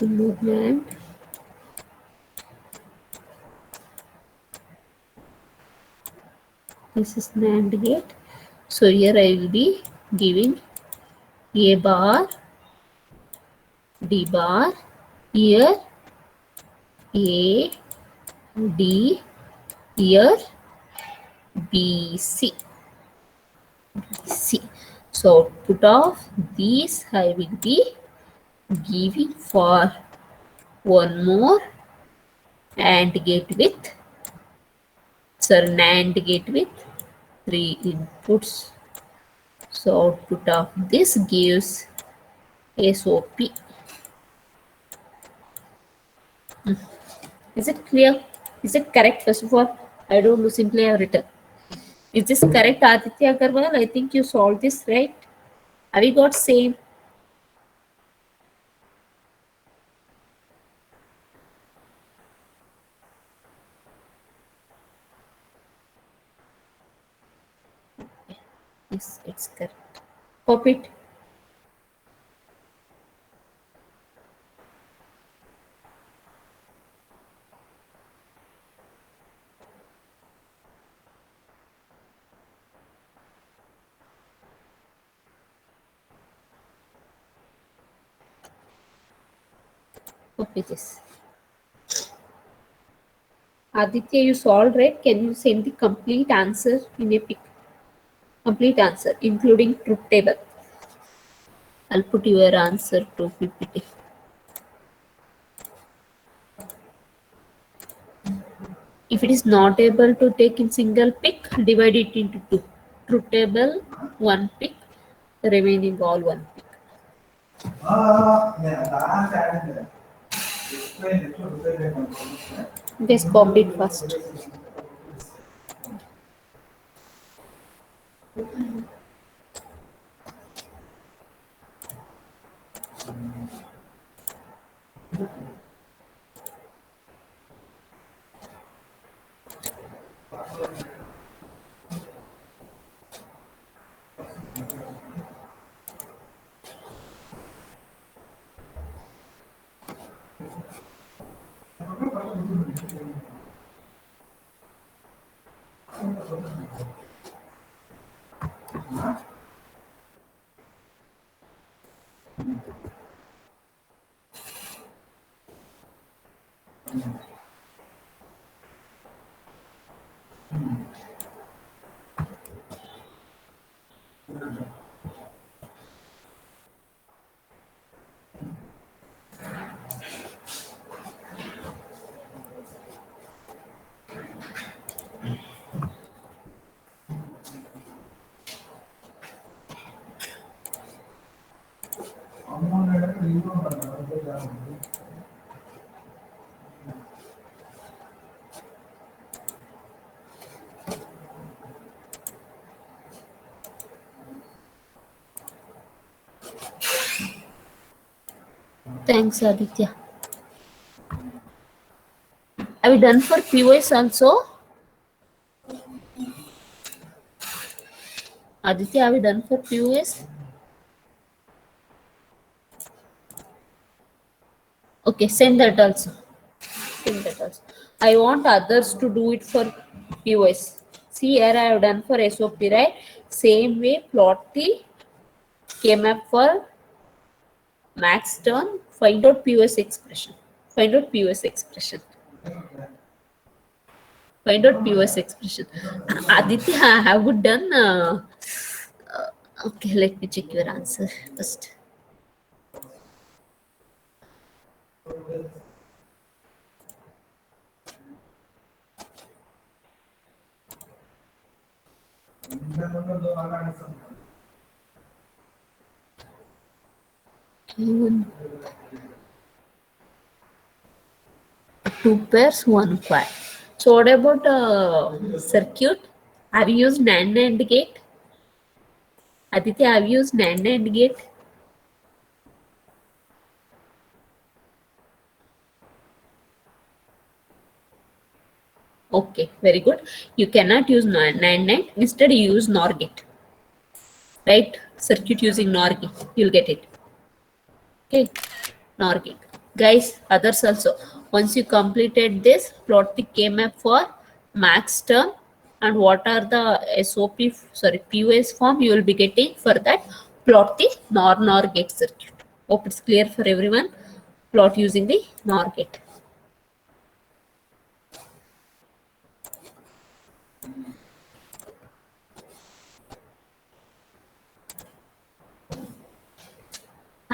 NAND. This is NAND gate. So here I will be giving A bar, D bar, here A, D, here B, C. C. So output of these I will be giving for one more AND gate with NAND gate with 3 inputs. So output of this gives SOP. Is it clear? Is it correct? First of all, I don't know, simply I have written. Is this correct, Aditya Agarwal? I think you solved this, right? Have you got same? Yes, it's correct. Copy it. Copy this. Aditya, you solved, right? Can you send the complete answer in a pic? Complete answer, including truth table. I'll put your answer to PPT. If it is not able to take in single pick, divide it into two. Truth table, one pick, the remaining all one pick. Just copy it first. Thanks, Aditya. Have you done for POS also? Aditya, have you done for POS? Okay, send that also. Send that also. I want others to do it for POS. See, here I have done for SOP, right? Same way, plot the K-map for max term, find out POS expression. Find out POS expression. Find out POS expression. Aditya, have you done? Okay, let me check your answer first. One, two pairs, one quad. So what about circuit? Have you used NAND and gate? Aditya, have you used NAND and gate? Okay, very good. You cannot use NAND. Instead, you use NOR gate. Right? Circuit using NOR gate. You'll get it. Okay, NOR gate. Guys, others also. Once you completed this, plot the K-map for max term and what are the POS form you will be getting for that. Plot the NOR gate circuit. Hope it's clear for everyone. Plot using the NOR gate.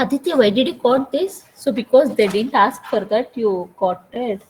Aditya, why did you caught this? So because they didn't ask for that, you caught it.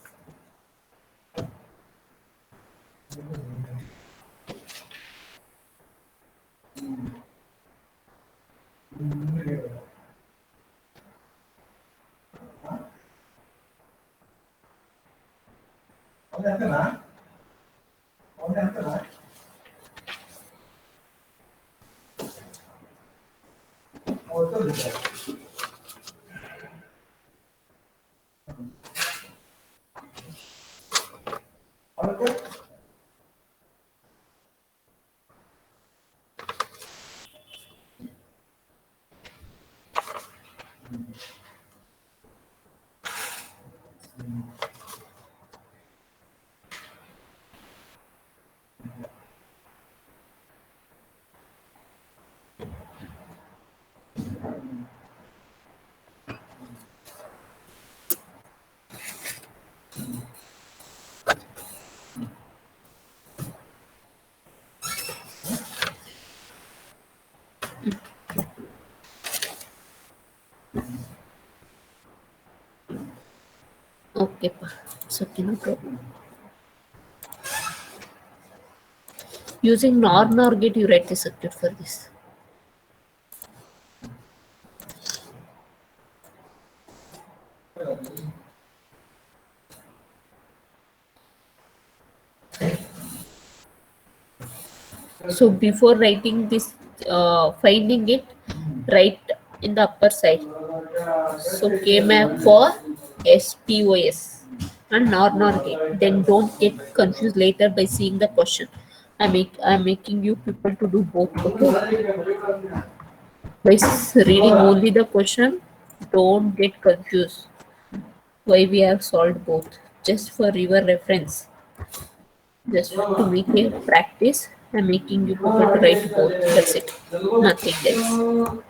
Okay, pa. It's okay, no problem. Using NOR gate, you write the circuit for this. So before writing this, finding it, write in the upper side. So K-map for SPOS and NOR gate. Then don't get confused later by seeing the question. I'm making you people to do both. Okay? By reading only the question, don't get confused. Why we have solved both? Just for your reference. Just to make a practice. I'm making you people to write both. That's it. Nothing else.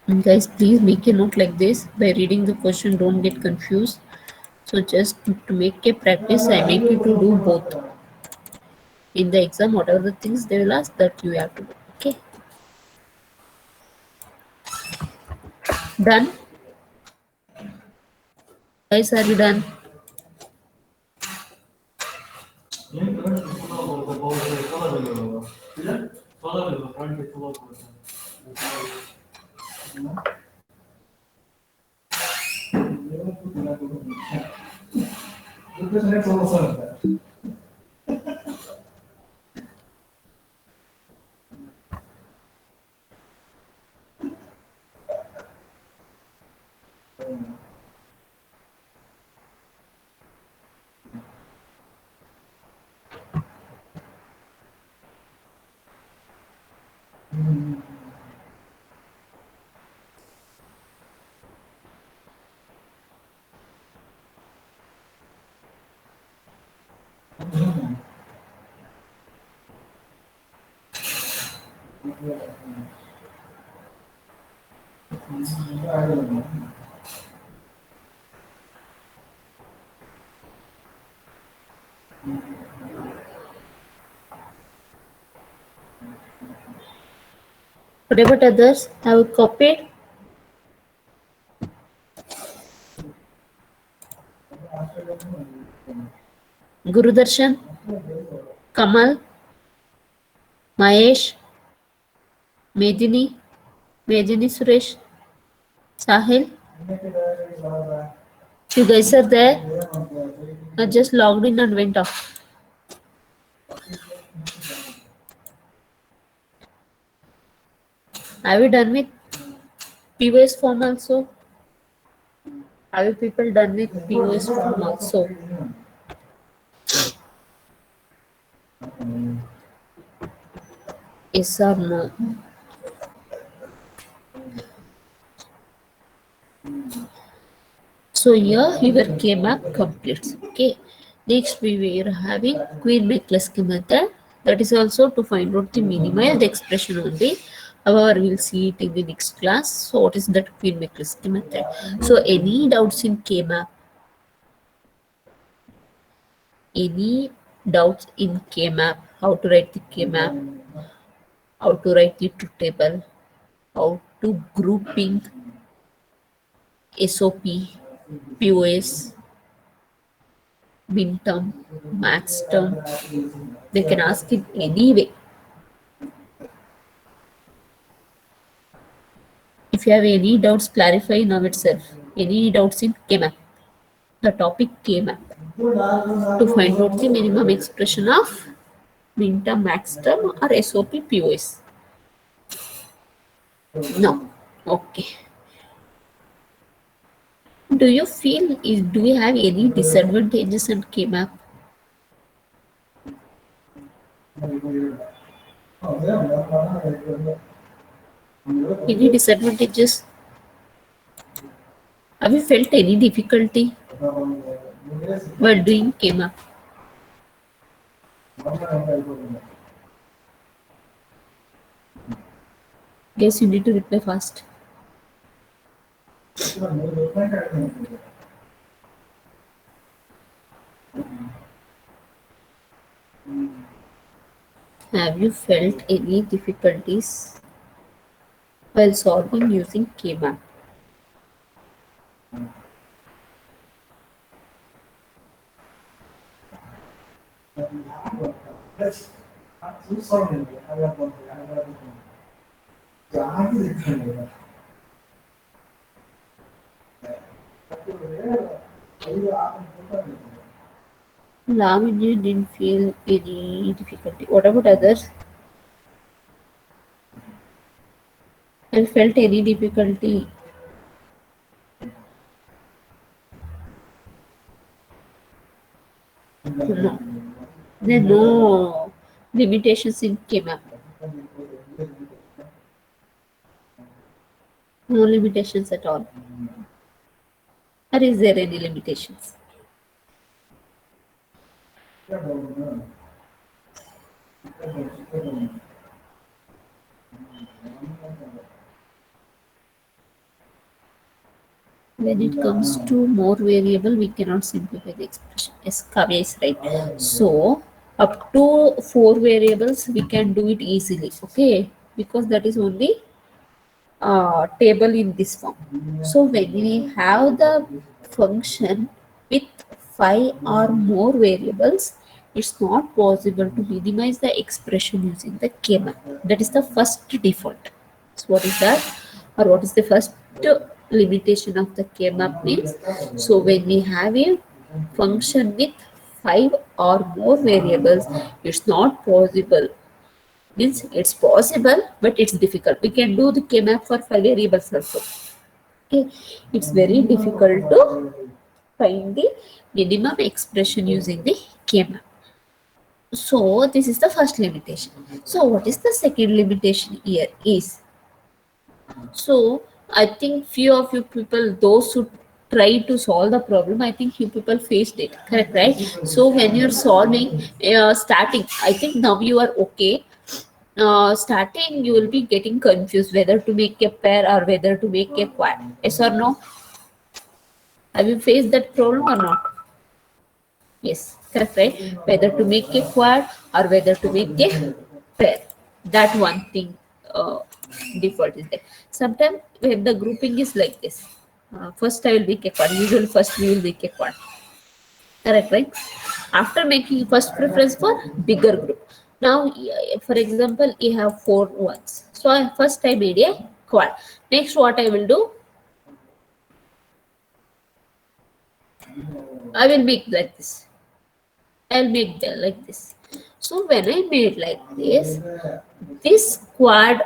And guys, please make a note like this. By reading the question, don't get confused. So just to make a practice, I make you to do both. In the exam, whatever the things they will ask, that you have to do. Okay. Done? Guys, are you done? What about others? Have you copied? Gurudarshan, Kamal, Mahesh, Medini Suresh, Sahil. You guys are there? I just logged in and went off. Have you done with POS form also? Have you people done with POS form also? Yes or no? So here your K-map completes. Okay. Next we were having Queen McCluskey method. That is also to find out the minimized expression only. However, we'll see it in the next class. So what is that Queen McCluskey method? So any doubts in K-map? Any doubts in K-map? How to write the K-map? How to write the truth table? How to grouping SOP, POS, min term, max term. They can ask in any way. If you have any doubts, clarify now itself. Any doubts in K-map? The topic K-map. To find out the minimum expression of min term, max term or SOP, POS. No. Okay. Do you feel do we have any disadvantages in K-map? Any disadvantages? Have you felt any difficulty while doing K-map? Guess you need to reply fast. Have you felt any difficulties while solving using K-map? Lamini didn't feel any difficulty. What about others? Have you felt any difficulty? No. There are no limitations in K-map. No limitations at all. Or is there any limitations? When it comes to more variable, we cannot simplify the expression. Yes, Kavya is right. So up to 4 variables, we can do it easily. Okay, because that is only table in this form. So when we have the function with 5 or more variables, it's not possible to minimize the expression using the k-map. That is the first default. So what is that? Or what is the first limitation of the k-map means? So when we have a function with 5 or more variables, it's not possible, means it's possible but it's difficult. We can do the k-map for 5 variables also. Okay, it's very difficult to find the minimum expression using the k-map. So this is the first limitation. So what is the second limitation here is, so I think few of you people, those who try to solve the problem, I think you people faced it, correct, right? So when you're solving, starting, I think now you are okay. Starting you will be getting confused whether to make a pair or whether to make a quad. Yes or no? Have you faced that problem or not? Yes, correct, right? Whether to make a quad or whether to make a pair. That one thing default is there. Sometimes when the grouping is like this, first I will make a quad. Usually first we will make a quad. Correct, right? After making first preference for bigger group. Now, for example, you have 4 ones. So first I made a quad. Next, what I will do? I will make like this. I'll make them like this. So when I made like this quad,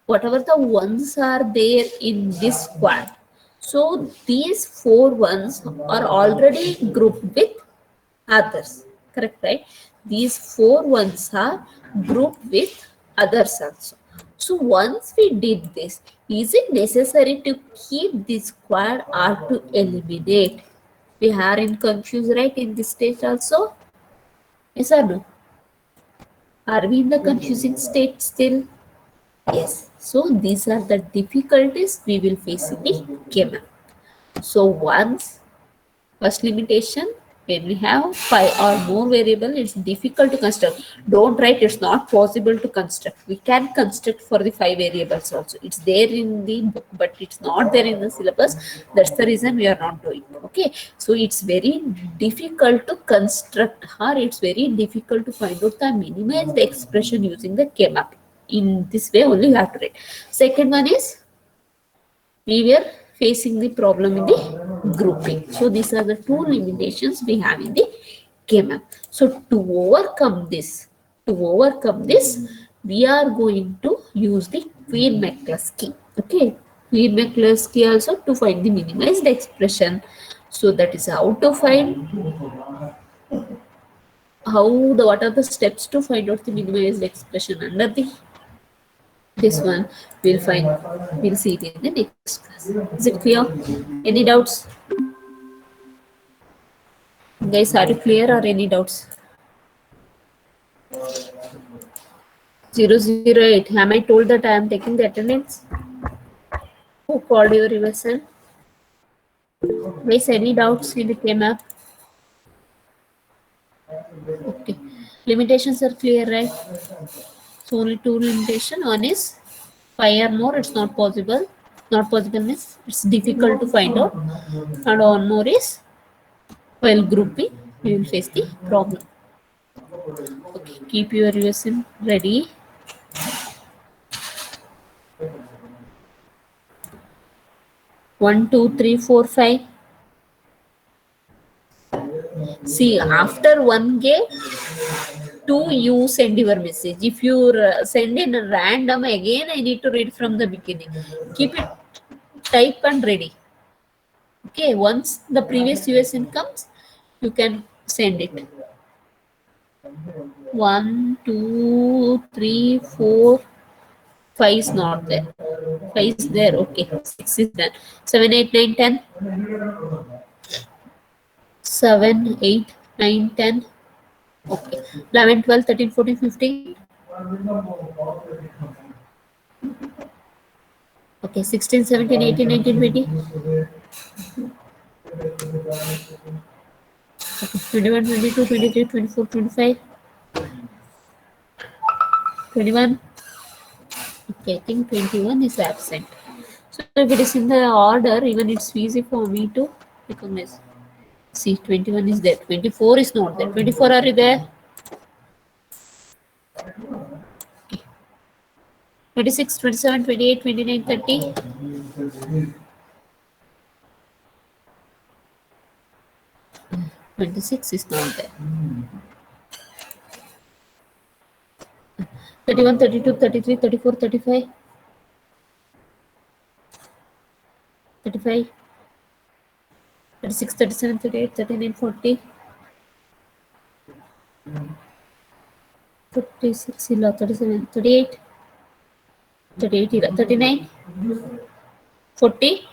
whatever the ones are there in this quad, so these 4 ones are already grouped with others, correct, right? These 4 ones are grouped with others also. So once we did this, is it necessary to keep this quad or to eliminate? We are in confused, right, in this stage also? Yes or no? Are we in the confusing state still? Yes. So these are the difficulties we will face in the KMAP. So once, first limitation, when we have 5 or more variable, it's difficult to construct. Don't write, it's not possible to construct. We can construct for the 5 variables also. It's there in the book, but it's not there in the syllabus. That's the reason we are not doing. Okay. So it's very difficult to construct, or it's very difficult to find out the minimized expression using the KMAP. In this way only you have to write. Second one is, we were facing the problem in the grouping. So these are the 2 limitations we have in the KMAP. So to overcome this, we are going to use the Queen-McCluskey. Okay, Queen-McCluskey also to find the minimized expression. So that is how to find how the what are the steps to find out the minimized expression under the this one. We'll see it in the next class. Is it clear? Any doubts? Guys, are you clear or any doubts? 008. Am I told that I am taking the attendance? Who called your revision? Guys, any doubts in the came up? Okay. Limitations are clear, right? So only two limitation. One is 5 or more, it's not possible. Not possible means it's difficult to find out. And one more is while grouping, we will face the problem. Okay, keep your revision ready. One, two, three, four, five. See, after one game, two you send your message. If you send in random again, I need to read from the beginning. Keep it type and ready. Okay, once the previous USN comes, you can send it. 1, 2, 3, 4, 5 is not there. 5 is there. Okay, 6 is done. 7, 8, 9, 10. 7, 8, 9, 10. Okay. 11, 12, 13, 14, 15. Okay, 16, 17, 18, 19, 20. Okay, 21, 22, 23, 24, 25. 21. Okay, I think 21 is absent. So if it is in the order, even it's easy for me to recognize. See, 21 is there. 24 is not there. 24, are you there? 26, 27, 28, 29, 30. 26 is not there. 31, 32, 33, 34, 35. 35. 36, 37, 38, 39, 40. 36, 37, 38. 38, 39. 40.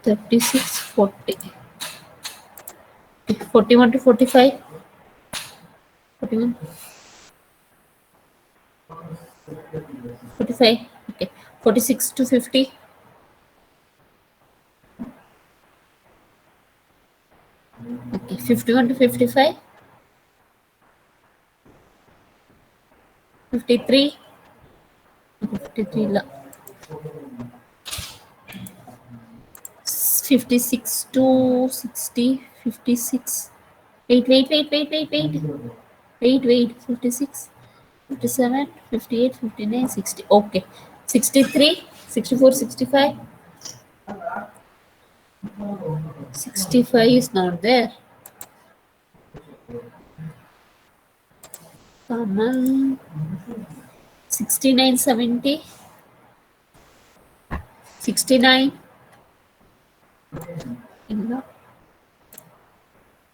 36, 40. 41 to 45. 41. 45. Okay. 46 to 50. Okay. 51 to 55. 53. 53. 56 to 60. 56. Wait. 56. 57. 58. 59. 60. Okay. 63. 64. 65. 65 is not there. Common. 69, 70. 69.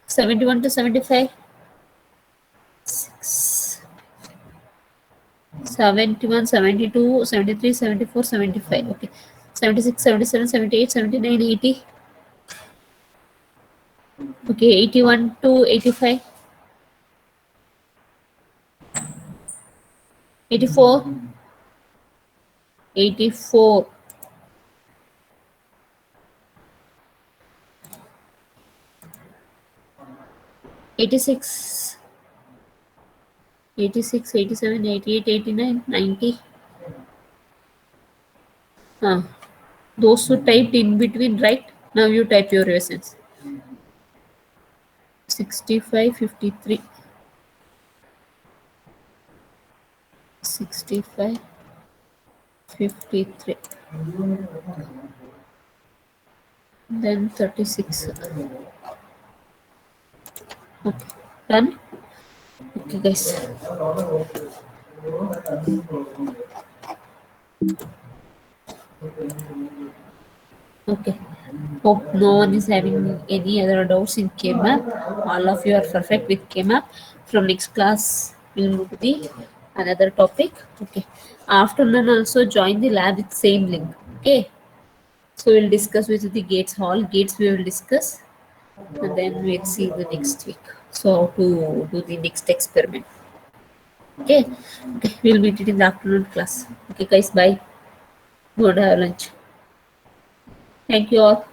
71 to 75. 71, 72, 73, 74, 75. Okay. 76, 77, 78, 79, 80. Okay. 81 to 85. 84. 84. 86. 86, 87, 88, 89, 90. Those who typed in between, right? Now you type your essence. 65, 53. 65, 53. Then 36. Okay. Done? Okay, guys. Okay. Hope no one is having any other doubts in K-map. All of you are perfect with K-map. From next class, we'll move to the another topic. Okay. Afternoon also join the lab with same link. Okay. So we'll discuss with the gates hall. Gates we will discuss, and then we'll see the next week. So to do the next experiment. Okay. Okay. We'll meet it in the afternoon class. Okay, guys. Bye. Go and have lunch. Thank you all.